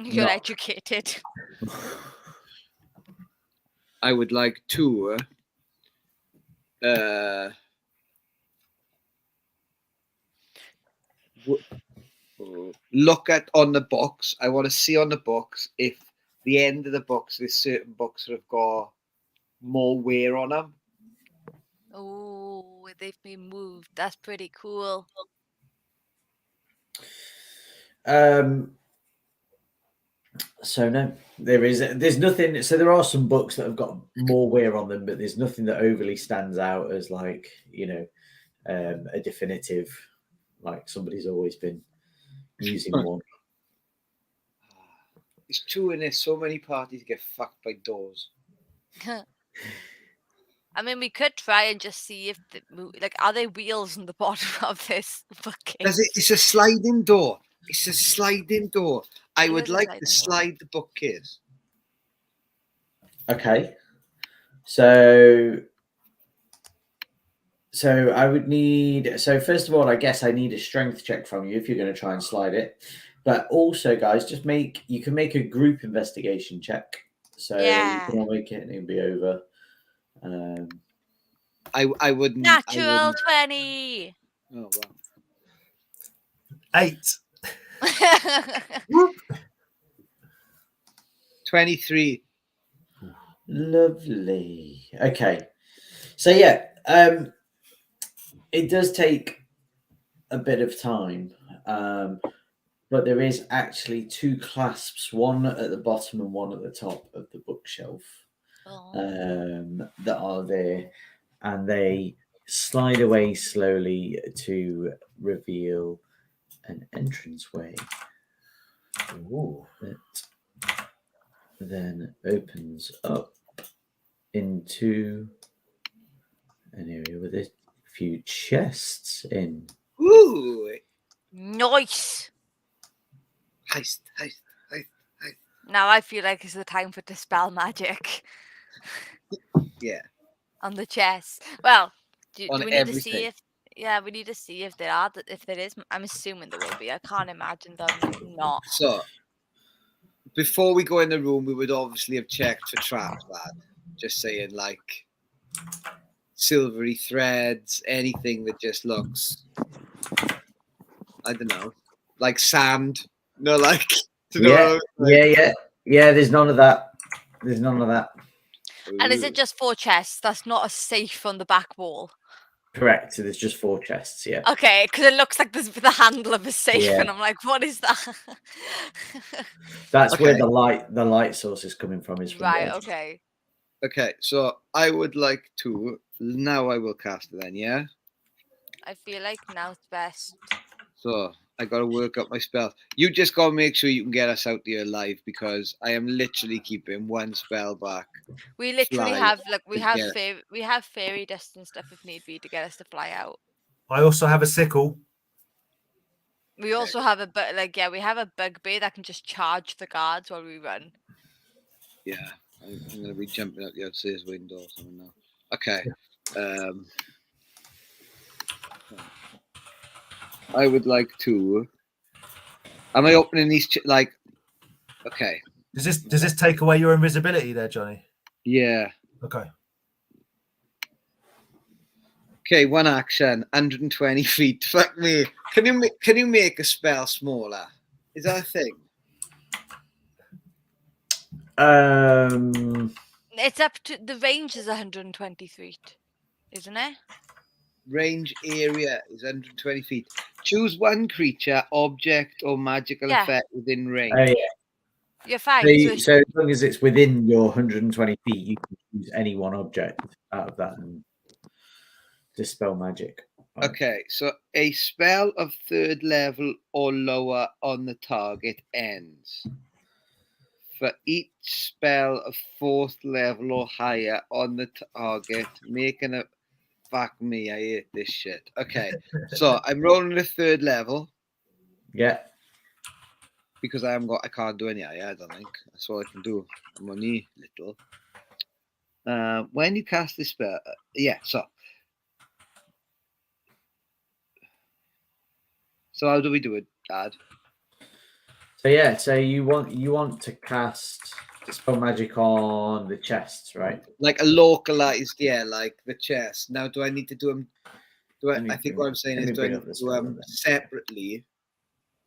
You're educated. I would like to look at on the box. I want to see on the box if the end of the box, there's certain books that have got more wear on them. Oh, they've been moved. That's pretty cool. So no, there's nothing. So there are some books that have got more wear on them, but there's nothing that overly stands out as like a definitive, like somebody's always been using one. It's true, and there's so many parties get fucked by doors. I mean, we could try and just see if are there wheels on the bottom of this bookcase? It's a sliding door. It's a sliding door. I would like to slide the bookcase. Okay. So I would need. So first of all, I guess I need a strength check from you if you're going to try and slide it. But also, guys, you can make a group investigation check. So you can all make it and it'll be over. I wouldn't. Natural 20. Oh wow. 8. 23. Lovely. Okay. So yeah, it does take a bit of time, but there is actually 2 clasps, one at the bottom and one at the top of the bookshelf, that are there, and they slide away slowly to reveal an entranceway that then opens up into an area with a few chests in. Ooh! Nice. Heist. Now I feel like it's the time for dispel magic. Yeah. On the chest. Well, do we need everything. to see if? Yeah, we need to see if there are. If there is, I'm assuming there will be. I can't imagine them not. So, before we go in the room, we would obviously have checked for traps, lad. Just saying, like silvery threads, anything that just looks, I don't know, like sand. No, like. Yeah. There's none of that. And is it just 4 chests? That's not a safe on the back wall. Correct. So there's just 4 chests. Yeah. Okay, because it looks like there's the handle of a safe, Yeah. and I'm like, what is that? That's where Okay. the light source is coming from. Is from Right. there. Okay. Okay, so I would like to now. I will cast it then. Yeah. I feel like now's best. So I got to work up my spell. You just got to make sure you can get us out there alive because I am literally keeping 1 spell back. We literally Fly have like we have together. we have fairy dust and stuff if need be to get us to fly out. I also have a sickle. We also have a we have a bugbear that can just charge the guards while we run. Yeah, I'm going to be jumping out the upstairs window or something now. Okay. I would like to. Am I opening these? Okay. Does this take away your invisibility there, Johnny? Yeah. Okay. Okay, 1 action, 120 feet. Fuck me. Can you make a spell smaller? Is that a thing? It's up to the range is 120 feet, isn't it? Range area is 120 feet. Choose 1 creature, object, or magical Yeah. effect within range. Oh yeah. You're fine. So as long as it's within your 120 feet, you can choose any one object out of that and dispel magic. Right. Okay, so a spell of 3rd level or lower on the target ends. For each spell of 4th level or higher on the target, making a... Fuck me, I hate this shit. Okay, so I'm rolling a 3rd level Yeah. because I can't do any higher, I don't think. That's all I can do. I'm only little. When you cast this spell... So how do we do it, Dad? So yeah, so you want to cast dispel magic on the chests, right? Like a localized, like the chest. Now, do I need to do them? I think what I'm saying is, do I need to do them separately?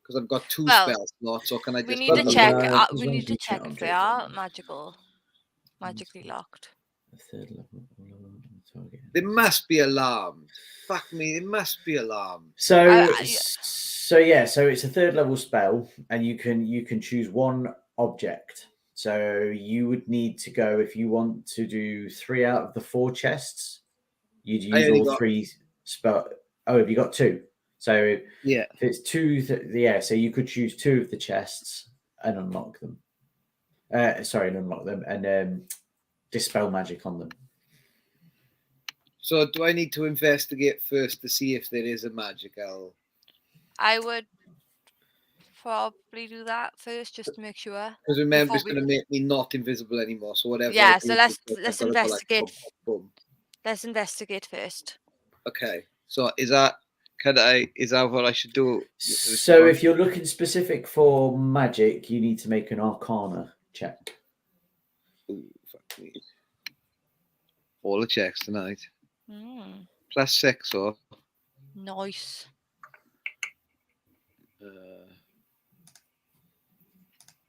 Because I've got 2 spell slots, or can I just? We need to check. We one need to creature check if they are magically locked. The 3rd level on the target. They must be alarmed. Fuck me, they must be alarmed. So it's a 3rd level spell, and you can choose 1 object. So you would need to go if you want to do 3 out of the 4 chests. You'd use all 3 spell. Oh, have you got 2? So yeah, if it's 2, so you could choose 2 of the chests and unlock them. Unlock them and dispel magic on them. So do I need to investigate first to see if there is a magical? I would probably do that first just to make sure. Because remember, it's going to make me not invisible anymore. So whatever. Yeah, so let's investigate. Let's investigate first. Okay. So is that what I should do? So if you're looking specific for magic, you need to make an Arcana check. Ooh, fuck me. All the checks tonight. +6 or nice.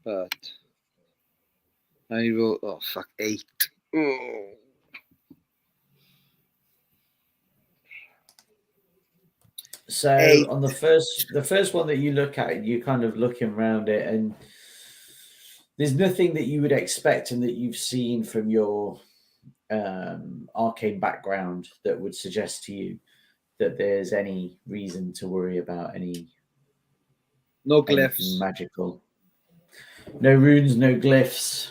But I roll 8. Oh. So 8. on the first one that you look at, you're kind of looking around it, and there's nothing that you would expect and that you've seen from your arcane background that would suggest to you that there's any reason to worry about any no glyphs, magical, no runes, no glyphs,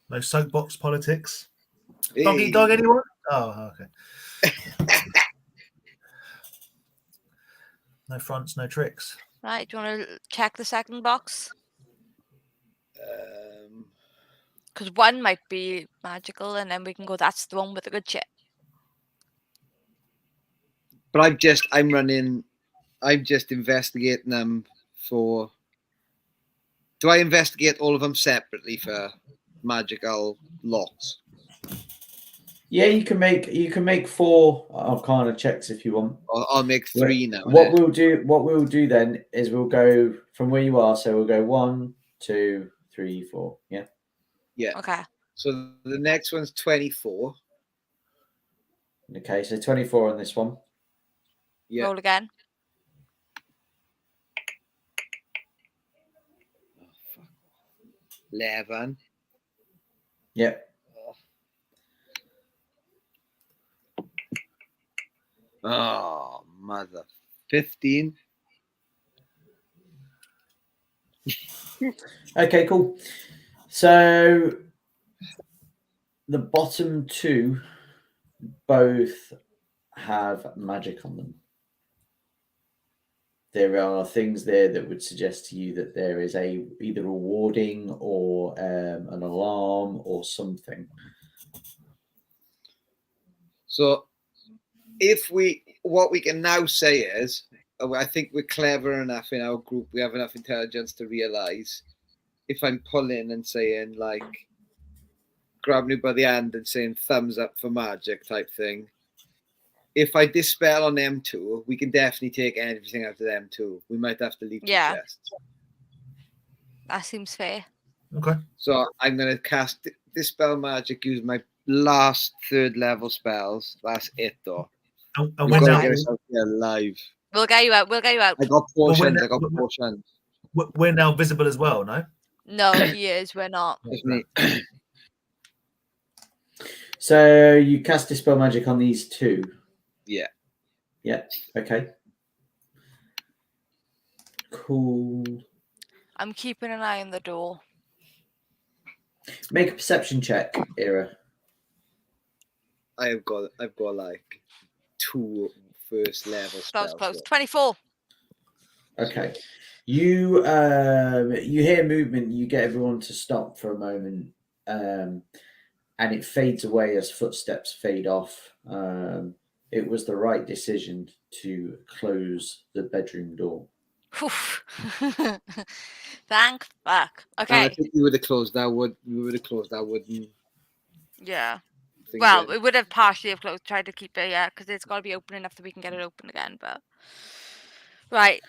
no soapbox politics. Hey. Dog eat dog, anyone? Oh, okay. No fronts, no tricks. Right, do you want to check the second box? Because 1 might be magical, and then we can go, that's the one with the good shit. But I'm just investigating them for. Do I investigate all of them separately for magical locks? Yeah, you can make 4 Arcana checks if you want. I'll make 3 now. What we'll do then is we'll go from where you are. So we'll go 1, 2, 3, 4. Yeah. Yeah. Okay. So the next one's 24. Okay, so 24 on this one. Yeah. Roll again. Oh, fuck. 11. Yep. Oh, mother. 15. Okay, cool. So the bottom two both have magic on them. There are things there that would suggest to you that there is either a warding or an alarm or something. So, what we can now say is, I think we're clever enough in our group. We have enough intelligence to realize if I'm pulling and saying like, grab me by the hand and saying thumbs up for magic type thing. If I dispel on them two, we can definitely take everything out of them too. We might have to leave two Yeah. chests. That seems fair. Okay. So I'm going to cast Dispel Magic, use my last 3rd level spells. That's it though. And We've we're got to now get ourselves here alive. We'll get you out. We'll get you out. I got potions. I got we're- potions. we're now visible as well, no? No, he is. We're not. It's me. So you cast Dispel Magic on these two. Yeah. Yeah. Okay. Cool. I'm keeping an eye on the door. Make a perception check, Eira. I've got like 2 1st level spells. Close. 24. Okay. You hear movement. You get everyone to stop for a moment, and it fades away as footsteps fade off. It was the right decision to close the bedroom door. Thank fuck. And I Okay. think we would have closed that wood. We would have closed that wooden Yeah. thing. Well, in. we would have partially have closed, tried to keep it, yeah, because it's got to be open enough that we can get it open again. But right,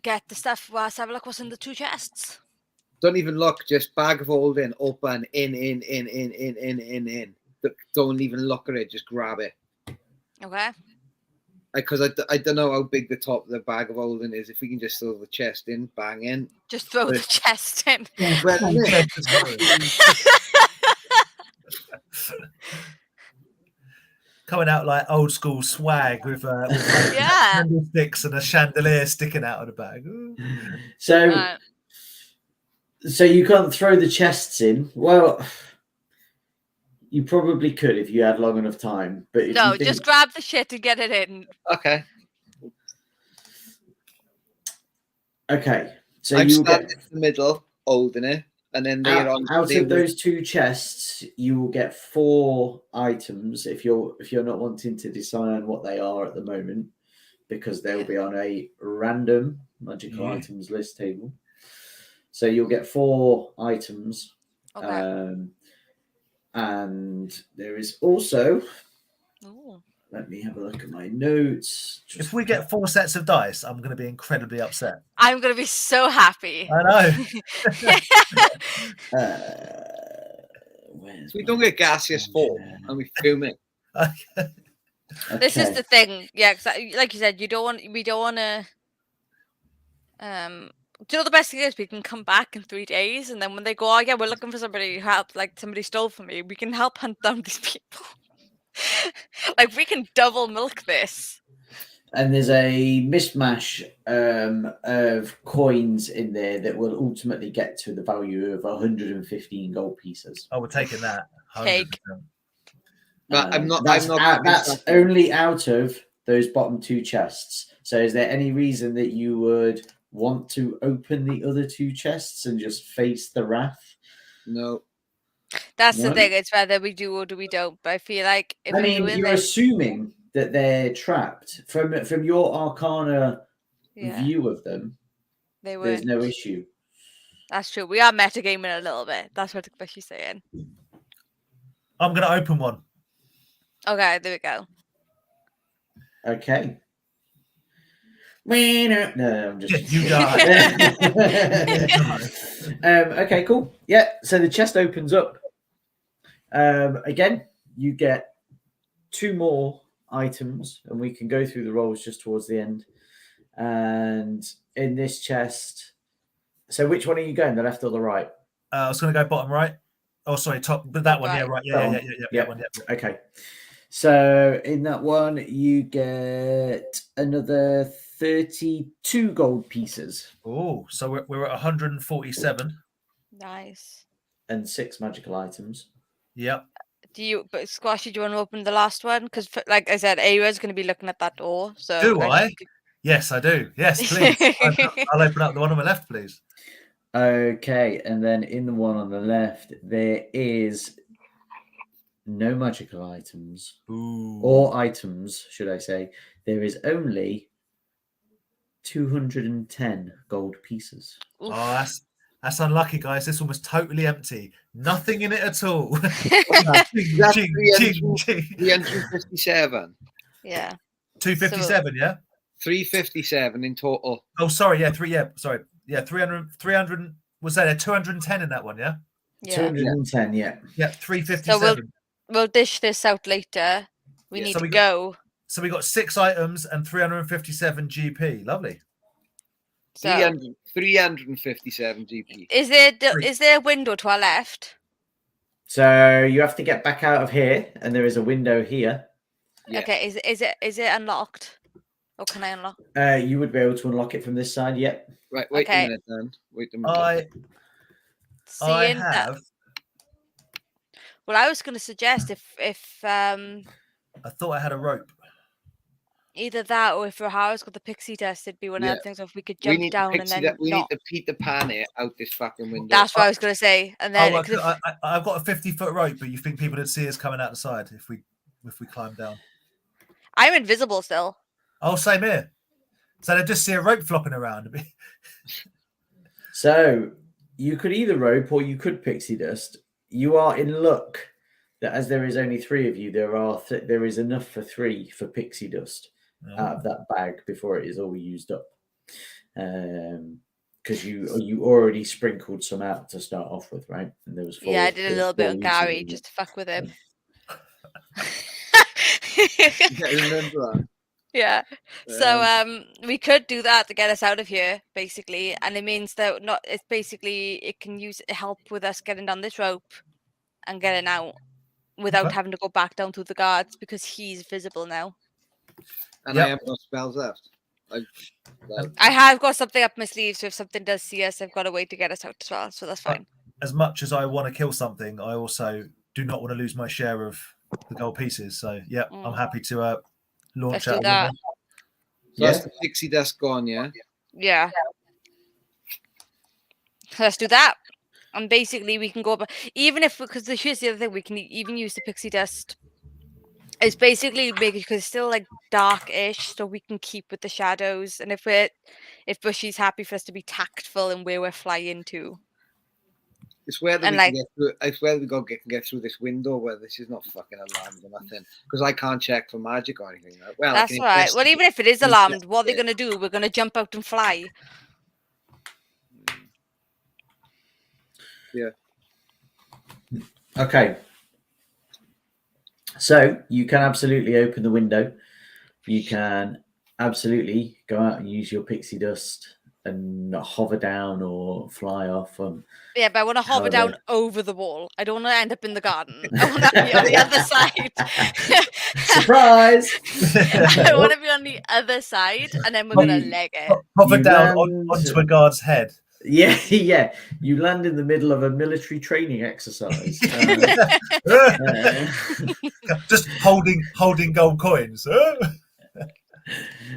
get the stuff. Well, let's have a look. What's in the 2 chests? Don't even look. Just bag of holding, open, in. Don't even look at it. Just grab it. Okay. Because I don't know how big the top of the bag of holding is. If we can just throw the chest in, bang in. Just throw the chest in. Coming out like old school swag with like Yeah. candlesticks and a chandelier sticking out of the bag. Ooh. So, Right. so you can't throw the chests in. Well, you probably could if you had long enough time. But if No, you think, just grab the shit and get it in. Okay. okay. So I'm you will standing get in the middle, holding it, and then they're on. out they of will- those 2 chests, you will get 4 items if you're not wanting to decide what they are at the moment, because they'll be on a random magical items list table. So you'll get 4 items. Okay. And there is also, Ooh. let me have a look at my notes. If we get 4 sets of dice, I'm going to be incredibly upset. I'm gonna be so happy. I know. Where's We my don't get gaseous form, agenda? and we film it. This is Okay. the thing, yeah. Cause like you said, we don't want to. Do you know the best thing is we can come back in 3 days, and then when they go, oh yeah, we're looking for somebody who helped, like somebody stole from me. We can help hunt down these people. Like we can double milk this. And there's a mishmash of coins in there that will ultimately get to the value of 115 gold pieces. Oh, we're taking that. Cake. 100%. But I'm not. That's, I'm not. that's only out of those bottom 2 chests. So is there any reason that you would want to open the other 2 chests and just face the wrath? No. That's the No. thing. It's whether we do or do we don't. But I feel like if I we're mean, doing you're this, assuming that they're trapped from your Arcana yeah, view of them. they were. There's no issue. That's true. We are metagaming a little bit. That's what she's saying. I'm going to open one. Okay, there we go. Okay. No, I'm just. You die. Okay, cool. Yeah, so the chest opens up. Again, you get 2 more items, and we can go through the rolls just towards the end. And in this chest, so which one are you going, the left or the right? I was going to go bottom right. Oh, sorry, top. But that one, yeah, right, yeah. That one, yeah. Okay. So in that one, you get another 32 gold pieces. Oh, so we're at 147. Nice. And 6 magical items. Yep. But Squashy, do you want to open the last one? Because, like I said, Eira's going to be looking at that door. So Do I? Yes, I do. Yes, please. I'll open up the one on my left, please. Okay, and then in the one on the left, there is no magical items. Ooh. Or items, should I say. There is only 210 gold pieces. Oh, that's unlucky, guys. This one was totally empty. Nothing in it at all. That's Ching, ching, ching. 357. Yeah. 257, yeah? 357 in total. Oh, sorry. Yeah, 300. Was there 210 in that one, yeah? Yeah. 210, yeah. Yeah, 357. So we'll dish this out later. We need to go. So we got 6 items and 357 GP. Lovely. So 357 GP. is there a window to our left? So you have to get back out of here, and there is a window here. Yeah. Okay, is it unlocked? Or can I unlock? You would be able to unlock it from this side, yep. Right, wait Okay. a minute, Dan. Wait a minute. I have. Well, I was going to suggest if I thought I had a rope. either that or if Rahara's got the pixie dust, it'd be one of the things if we could We jump need down to and then we not. need to Peter Pan it out this fucking window. That's what I was going to say. And then I've got a 50-foot rope, but you think people would see us coming out the side if we climb down? I'm invisible still. Oh, same here. So they just see a rope flopping around. So you could either rope or you could pixie dust. You are in luck that as there is only 3 of you, there is enough for 3 for pixie dust out of that bag before it is all used up. Because you already sprinkled some out to start off with, right? And there was 4. Yeah, I did a little bit on Gary just to fuck with him. Yeah, remember that. Yeah. So we could do that to get us out of here, basically, and it means that it can help with us getting down this rope and getting out without having to go back down through the guards because he's visible now. And I have no spells left. I have got something up my sleeve, so if something does see us, I've got a way to get us out as well. So that's fine. As much as I want to kill something, I also do not want to lose my share of the gold pieces. So yeah, I'm happy to launch out. That. So that's the pixie dust gone, yeah? Yeah. Let's do that. And basically we can go back, because here's the other thing, we can even use the pixie dust. It's basically because it's still like dark-ish, so we can keep with the shadows. And if Bushy's happy for us to be tactful in where we're flying to. It's where we can get through. It's where we can get through this window where this is not fucking alarmed or nothing. Because I can't check for magic or anything. Well, that's right. Well, even if it is alarmed, what they're going to do? We're going to jump out and fly. Yeah. Okay. So you can absolutely open the window. You can absolutely go out and use your pixie dust and hover down or fly off. Yeah, but I want to hover down over the wall. I don't want to end up in the garden. I want to be on the other side. Surprise! I want to be on the other side, and then we're going to leg it. Hover down onto a guard's head. Yeah, yeah. You land in the middle of a military training exercise. Just holding gold coins.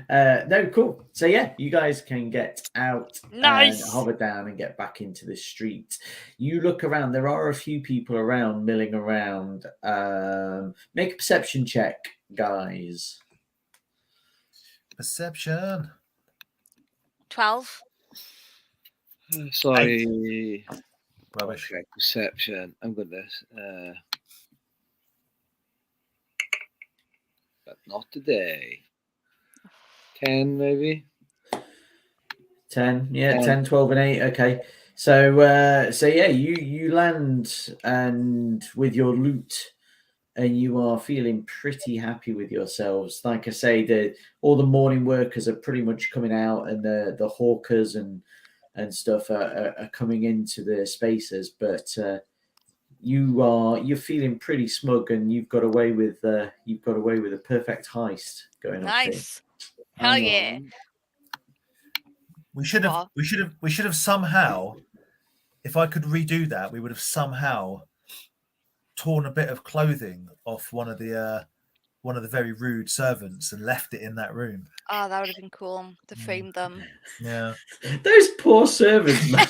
No, cool. So yeah, you guys can get out nice. And hover down and get back into the street. You look around. There are a few people around, milling around. Make a perception check, guys. Perception. 12. Sorry. Rubbish. Okay, perception. I'm good at this. But not today. 10 maybe. 10, yeah, 10, 12, and 8. Okay, so yeah, you land and with your loot and you are feeling pretty happy with yourselves. Like I say, all the morning workers are pretty much coming out, and the hawkers and stuff are coming into the spaces, but you're feeling pretty smug, and you've got away with a perfect heist going on. Nice. Hell yeah. We should have somehow, if I could redo that, we would have somehow torn a bit of clothing off one of the very rude servants and left it in that room. Oh, that would have been cool to frame them. Yeah. Those poor servants, man.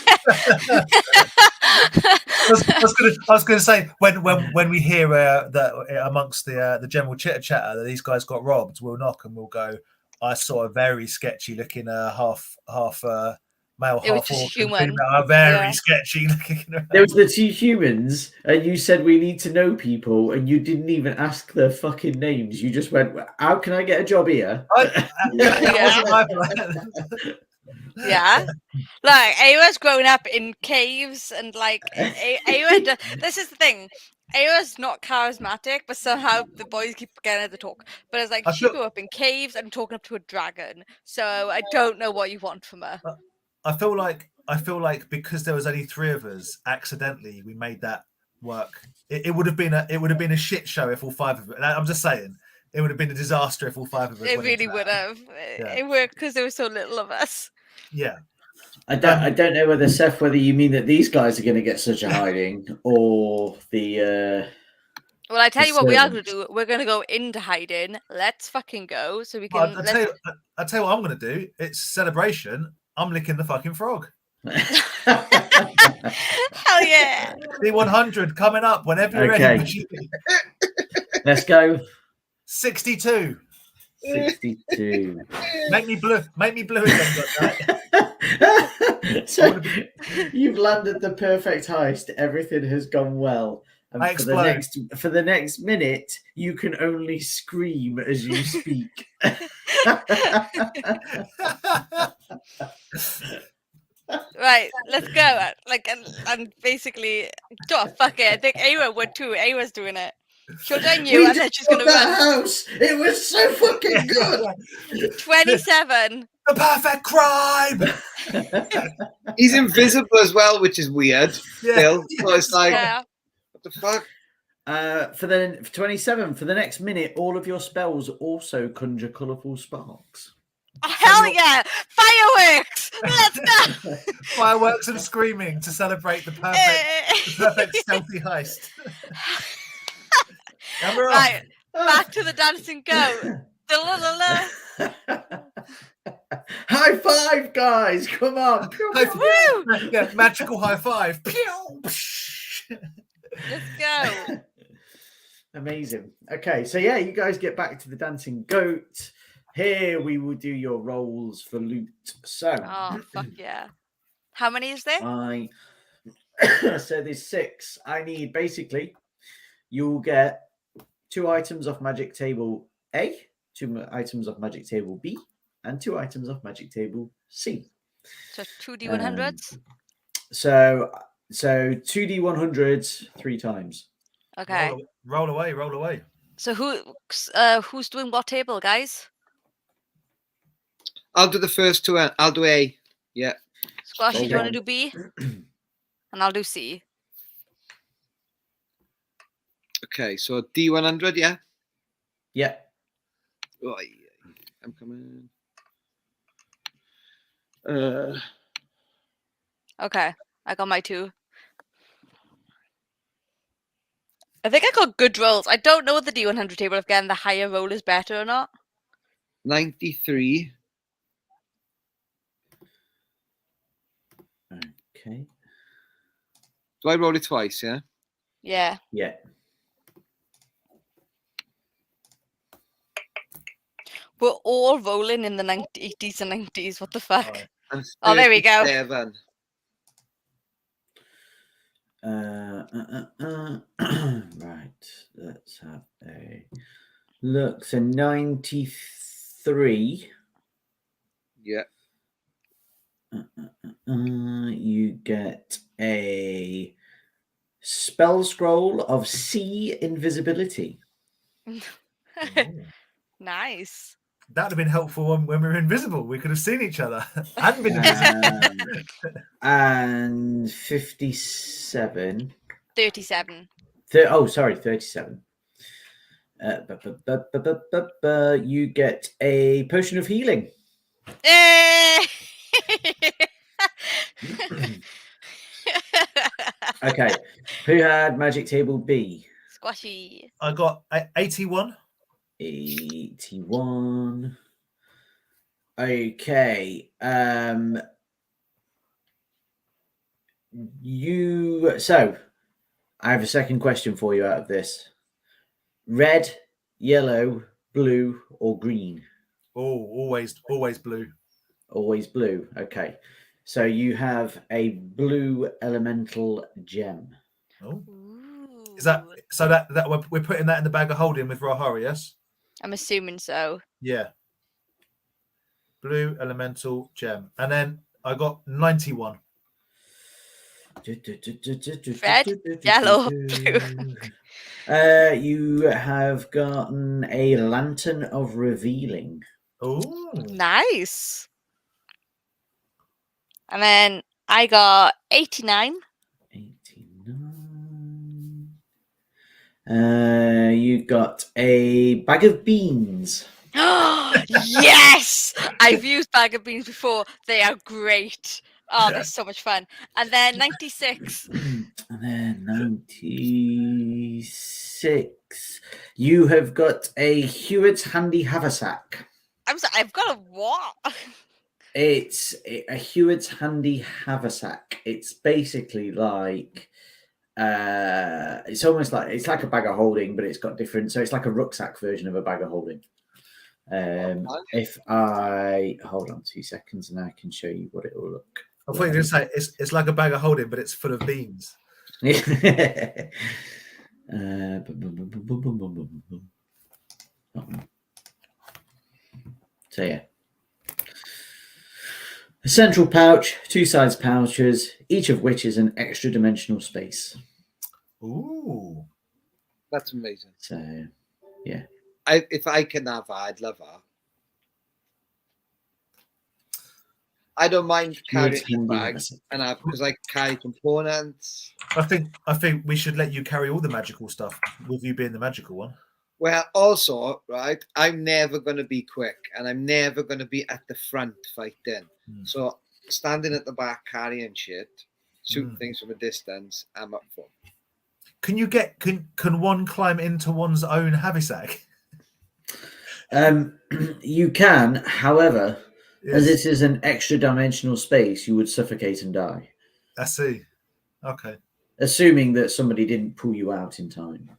I was going to say when we hear that amongst the general chitter chatter that these guys got robbed, we'll knock and we'll go, I saw a very sketchy looking half male, It was half just orc, human. female, very sketchy looking. There was the two humans, and you said we need to know people, and you didn't even ask their fucking names. You just went, "How can I get a job here?" Yeah, like Eira's grown up in caves, and like Eira. This is the thing. Eira's not charismatic, but somehow the boys keep getting her to talk. But it's like she grew up in caves and talking up to a dragon. So I don't know what you want from her. I feel like because there was only 3 of us, accidentally we made that work. It would have been a shit show if all 5 of us. I'm just saying, it would have been a disaster if all 5 of us. It really would have. Yeah. It worked because there was so little of us. Yeah. I don't know whether you mean that these guys are going to get such a hiding, or the. Well, I tell you what we are going to do. We're going to go into hiding. Let's fucking go so we can. I'll tell you what I'm going to do. It's celebration. I'm licking the fucking frog. Hell yeah! D100 coming up whenever you're ready. Let's go. 62. 62. Make me blue again. So you've landed the perfect heist. Everything has gone well. And for the next minute, you can only scream as you speak. Right, let's go. Like, and basically, fuck it. I think Eira would too. Eira's doing it. She'll join you, and then she's gonna run. House. It was so fucking good. 27. The perfect crime. He's invisible as well, which is weird. Yeah. Still, so it's like, what the fuck? For 27, for the next minute, all of your spells also conjure colourful sparks. Oh, hell yeah! Fireworks! Let's go! Fireworks and screaming to celebrate the perfect stealthy heist. And we're right, back to the dancing goat. High five, guys! Come on! Yeah, magical high five. Let's go. Amazing. Okay, so yeah, you guys get back to the dancing goat. Here we will do your rolls for loot. So, oh fuck yeah! How many is there? So there's 6. I need basically. You'll get 2 items off magic table A, 2 items off magic table B, and 2 items off magic table C. So 2d100s. So 2d100s 3 times. Okay. Roll away. So who's doing what table, guys? I'll do the first 2. I'll do A. Yeah. Squashy, do you want to do B? And I'll do C. Okay, so D100, yeah? Yeah. Oh, I'm coming. Okay, I got my 2. I think I got good rolls. I don't know the D100 table if getting the higher roll is better or not. 93. Okay. Do I roll it twice, yeah? Yeah. Yeah. We're all rolling in the 80s and 90s. What the fuck? Right. Oh, there we go. 37. Right. Let's have a look. So 93. Yeah. You get a spell scroll of sea invisibility. Nice. That'd have been helpful when we were invisible. We could have seen each other and been invisible. And 57. 37. Sorry, 37. You get a potion of healing. Eh! Okay. Who had magic table B? Squashy. I got 81. 81. Okay. So I have a second question for you out of this. Red, yellow, blue, or green? Oh, always blue. Always blue. Okay. So you have a blue elemental gem. Oh, Ooh. is that so? That we're putting that in the bag of holding with Rahari, yes? I'm assuming so. Yeah. Blue elemental gem, and then I got 91. Red, yellow, blue. You have gotten a lantern of revealing. Oh, Nice. And then I got 89. 89. You got a bag of beans. Yes! I've used bag of beans before. They are great. Oh, they're so much fun. And then 96. And then 96. You have got a Hewitt's Handy Haversack. I'm sorry, I've got a what? It's a Hewitt's Handy Haversack. It's basically like it's almost like it's like a bag of holding, but it's got different. So it's like a rucksack version of a bag of holding. If I hold on 2 seconds and I can show you what it will look. I thought you were going to say it's like a bag of holding, but it's full of beans. So yeah. A central pouch, 2 sides pouches, each of which is an extra dimensional space. Ooh, That's amazing. So yeah. If I can have her, I'd love her. I don't mind carrying a bag, and because I carry components. I think we should let you carry all the magical stuff with you being the magical one. Well, also, right, I'm never going to be quick, and I'm never going to be at the front fighting. So standing at the back carrying shit, shooting things from a distance, I'm up for. Can you can one climb into one's own haversack? You can, however, Yes. as it is an extra dimensional space, you would suffocate and die. I see. Okay. Assuming that somebody didn't pull you out in time.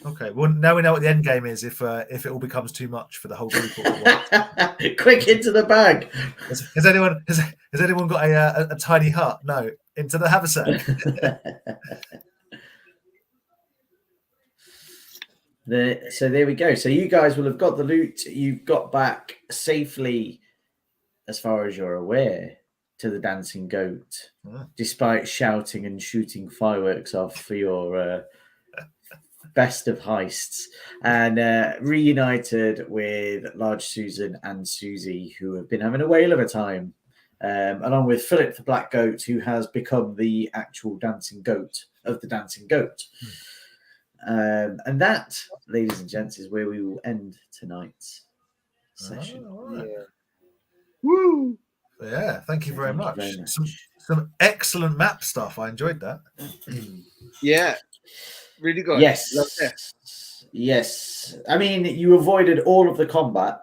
Okay. Well, now we know what the end game is. If it all becomes too much for the whole group. Quick into the bag. Has anyone got a tiny hut? No, into the haversack. So there we go. So you guys will have got the loot. You've got back safely, as far as you're aware, to the Dancing Goat, despite shouting and shooting fireworks off for your best of heists, and reunited with Large Susan and Susie, who have been having a whale of a time, along with Philip the Black Goat, who has become the actual Dancing Goat of the Dancing Goat. And that, ladies and gents, is where we will end tonight's session. Right. Yeah. Woo! Yeah, thank you very Thank you much. very much. Some excellent map stuff. I enjoyed that. Yeah. Really good. Yes. Love it. Yes. I mean, you avoided all of the combat.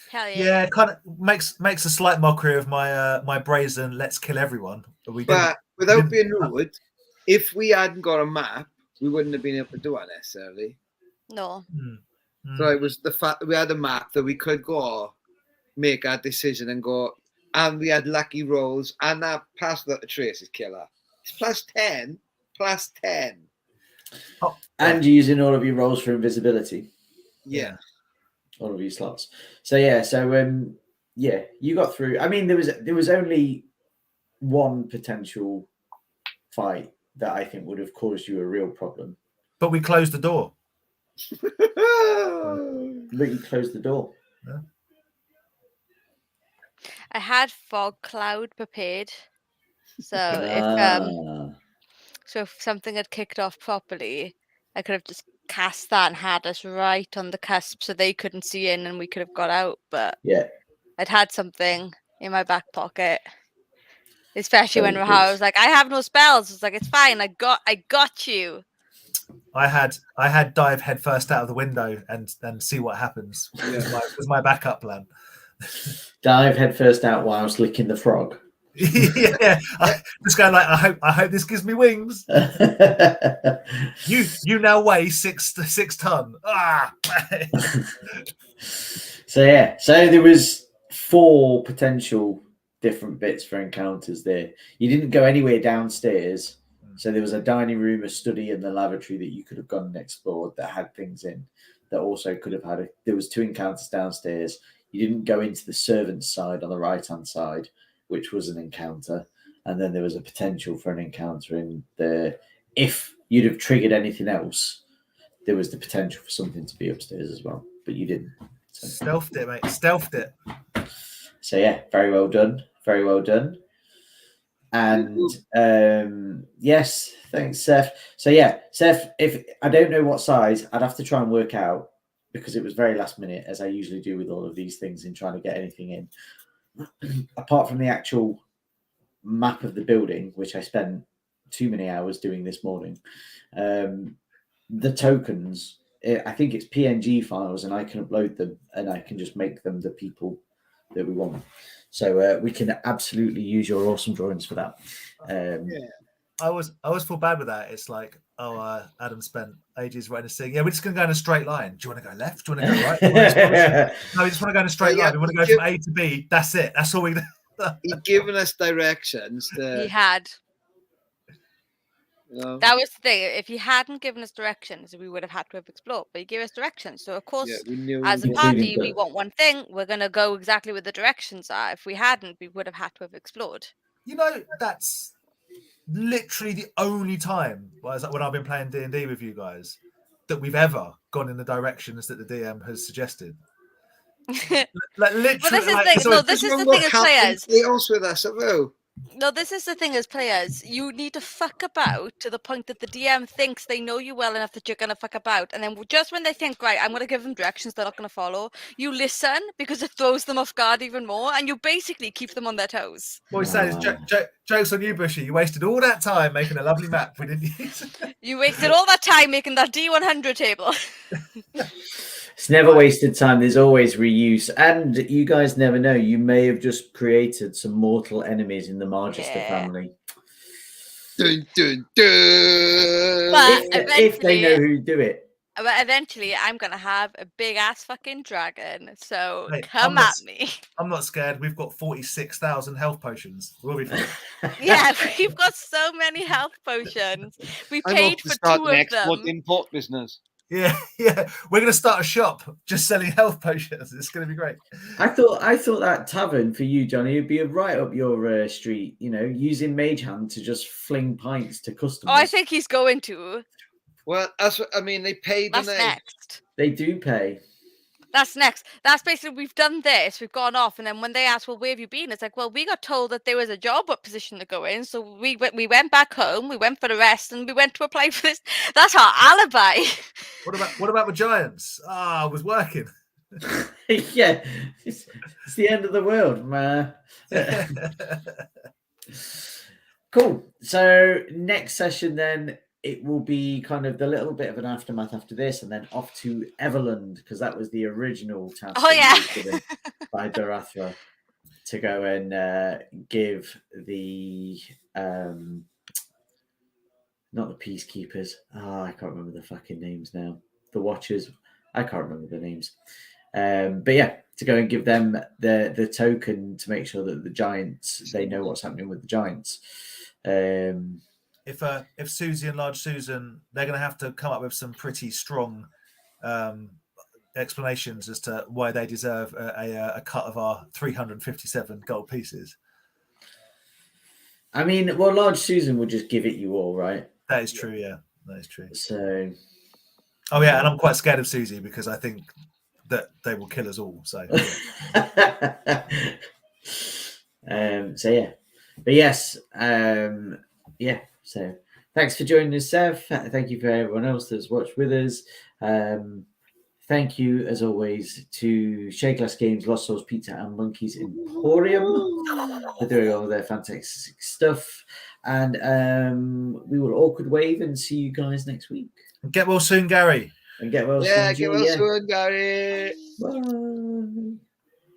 Hell yeah. Yeah, it kind of makes a slight mockery of my brazen "let's kill everyone." But without being rude, if we hadn't got a map, we wouldn't have been able to do it necessarily. No. So it was the fact that we had a map that we could go make our decision and go, and we had lucky rolls, and that pass without a trace is killer. It's +10. Oh, And using all of your rolls for invisibility. Yeah. All of your slots. So yeah, you got through. I mean, there was only one potential fight that I think would have caused you a real problem. But we closed the door. But you closed the door. I had fog cloud prepared, so if something had kicked off properly, I could have just cast that and had us right on the cusp, so they couldn't see in and we could have got out. But Yeah. I'd had something in my back pocket, especially when Very Rahara good. was like, "I have no spells." It's like, "It's fine. I got you." I had dive headfirst out of the window and see what happens. Was my backup plan. Dive headfirst out whilst licking the frog. Yeah, this guy like I hope this gives me wings. You now weigh 6 ton. Ah. So there was 4 potential different bits for encounters there. You didn't go anywhere downstairs, so there was a dining room, a study, and the lavatory that you could have gone and explored that had things in. That also could have had there was 2 encounters downstairs. You didn't go into the servants' side on the right-hand side, which was an encounter, and then there was a potential for an encounter in the. If you'd have triggered anything else, there was the potential for something to be upstairs as well, but you didn't. So. Stealthed it, mate. Stealthed it. So yeah, very well done. Very well done. And yes, thanks, Seth. So yeah, Seth, if I don't know what size, I'd have to try and work out because it was very last minute, as I usually do with all of these things in trying to get anything in. Apart from the actual map of the building, which I spent too many hours doing this morning, the tokens, I think it's PNG files, and I can upload them and I can just make them the people that we want. So we can absolutely use your awesome drawings for that. I always feel bad with that. It's like, Adam spent ages writing a thing. Yeah, we're just going to go in a straight line. Do you want to go left? Do you want to go right? No, we just want to go in a straight line. We want to go from A to B. That's it. That's all we do. He'd given us directions. He had. That was the thing. If he hadn't given us directions, we would have had to have explored. But he gave us directions. So, of course, as a party, we want one thing. We're going to go exactly where the directions are. If we hadn't, we would have had to have explored. You know, that's literally the only time when I've been playing D&D with you guys that we've ever gone in the directions that the DM has suggested. Like literally. But this is the thing. No, this is the thing as players. With us, No, this is the thing as players. You need to fuck about to the point that the DM thinks they know you well enough that you're going to fuck about. And then just when they think, right, I'm going to give them directions they're not going to follow, you listen because it throws them off guard even more. And you basically keep them on their toes. What he's saying is jokes on you, Bushy. You wasted all that time making a lovely map. We didn't use it. You wasted all that time making that D100 table. It's never wasted time. There's always reuse. And you guys never know. You may have just created some mortal enemies in the Margaster family. Dun, dun, dun. But if they know who do it. But eventually, I'm going to have a big-ass fucking dragon. So Hey, come at me. I'm not scared. We've got 46,000 health potions. We'll be fine. Yeah, we've got so many health potions. We paid for 2 of them. Import business. Yeah. We're going to start a shop just selling health potions. It's going to be great. I thought that tavern for you, Johnny, would be right up your street. You know, using Mage Hand to just fling pints to customers. Oh, I think he's going to. Well, that's what I mean. They paid. That's next. They do pay. That's next. That's basically, we've done this. We've gone off, and then when they ask, well, where have you been? It's like, well, we got told that there was a job position to go in, so we went back home. We went for the rest, and we went to apply for this. That's our alibi. What about the Giants? I was working. Yeah, it's the end of the world, man. Cool. So next session, then it will be kind of the little bit of an aftermath after this, and then off to Everland, because that was the original task. Oh yeah, given by Dorathra to go and give the not the peacekeepers. I can't remember the fucking names now. The Watchers. I can't remember the names. But yeah, to go and give them the token to make sure that the Giants, they know what's happening with the Giants. If Susie and Large Susan, they're going to have to come up with some pretty strong explanations as to why they deserve a cut of our 357 gold pieces. I mean, well, Large Susan will just give it you all, right? That is true. Yeah, that is true. So. Oh yeah, and I'm quite scared of Susie because I think that they will kill us all. So. Yeah. So yeah, but yes, yeah. So thanks for joining us, Sev. Thank you for everyone else that's watched with us. Thank you, as always, to Shea Glass Games, Lost Souls Pizza, and Monkeys Emporium for doing all their fantastic stuff. And we will awkward wave and see you guys next week. Get well soon, Gary. And get well Yeah, soon, get well Julia. soon, Gary. Bye.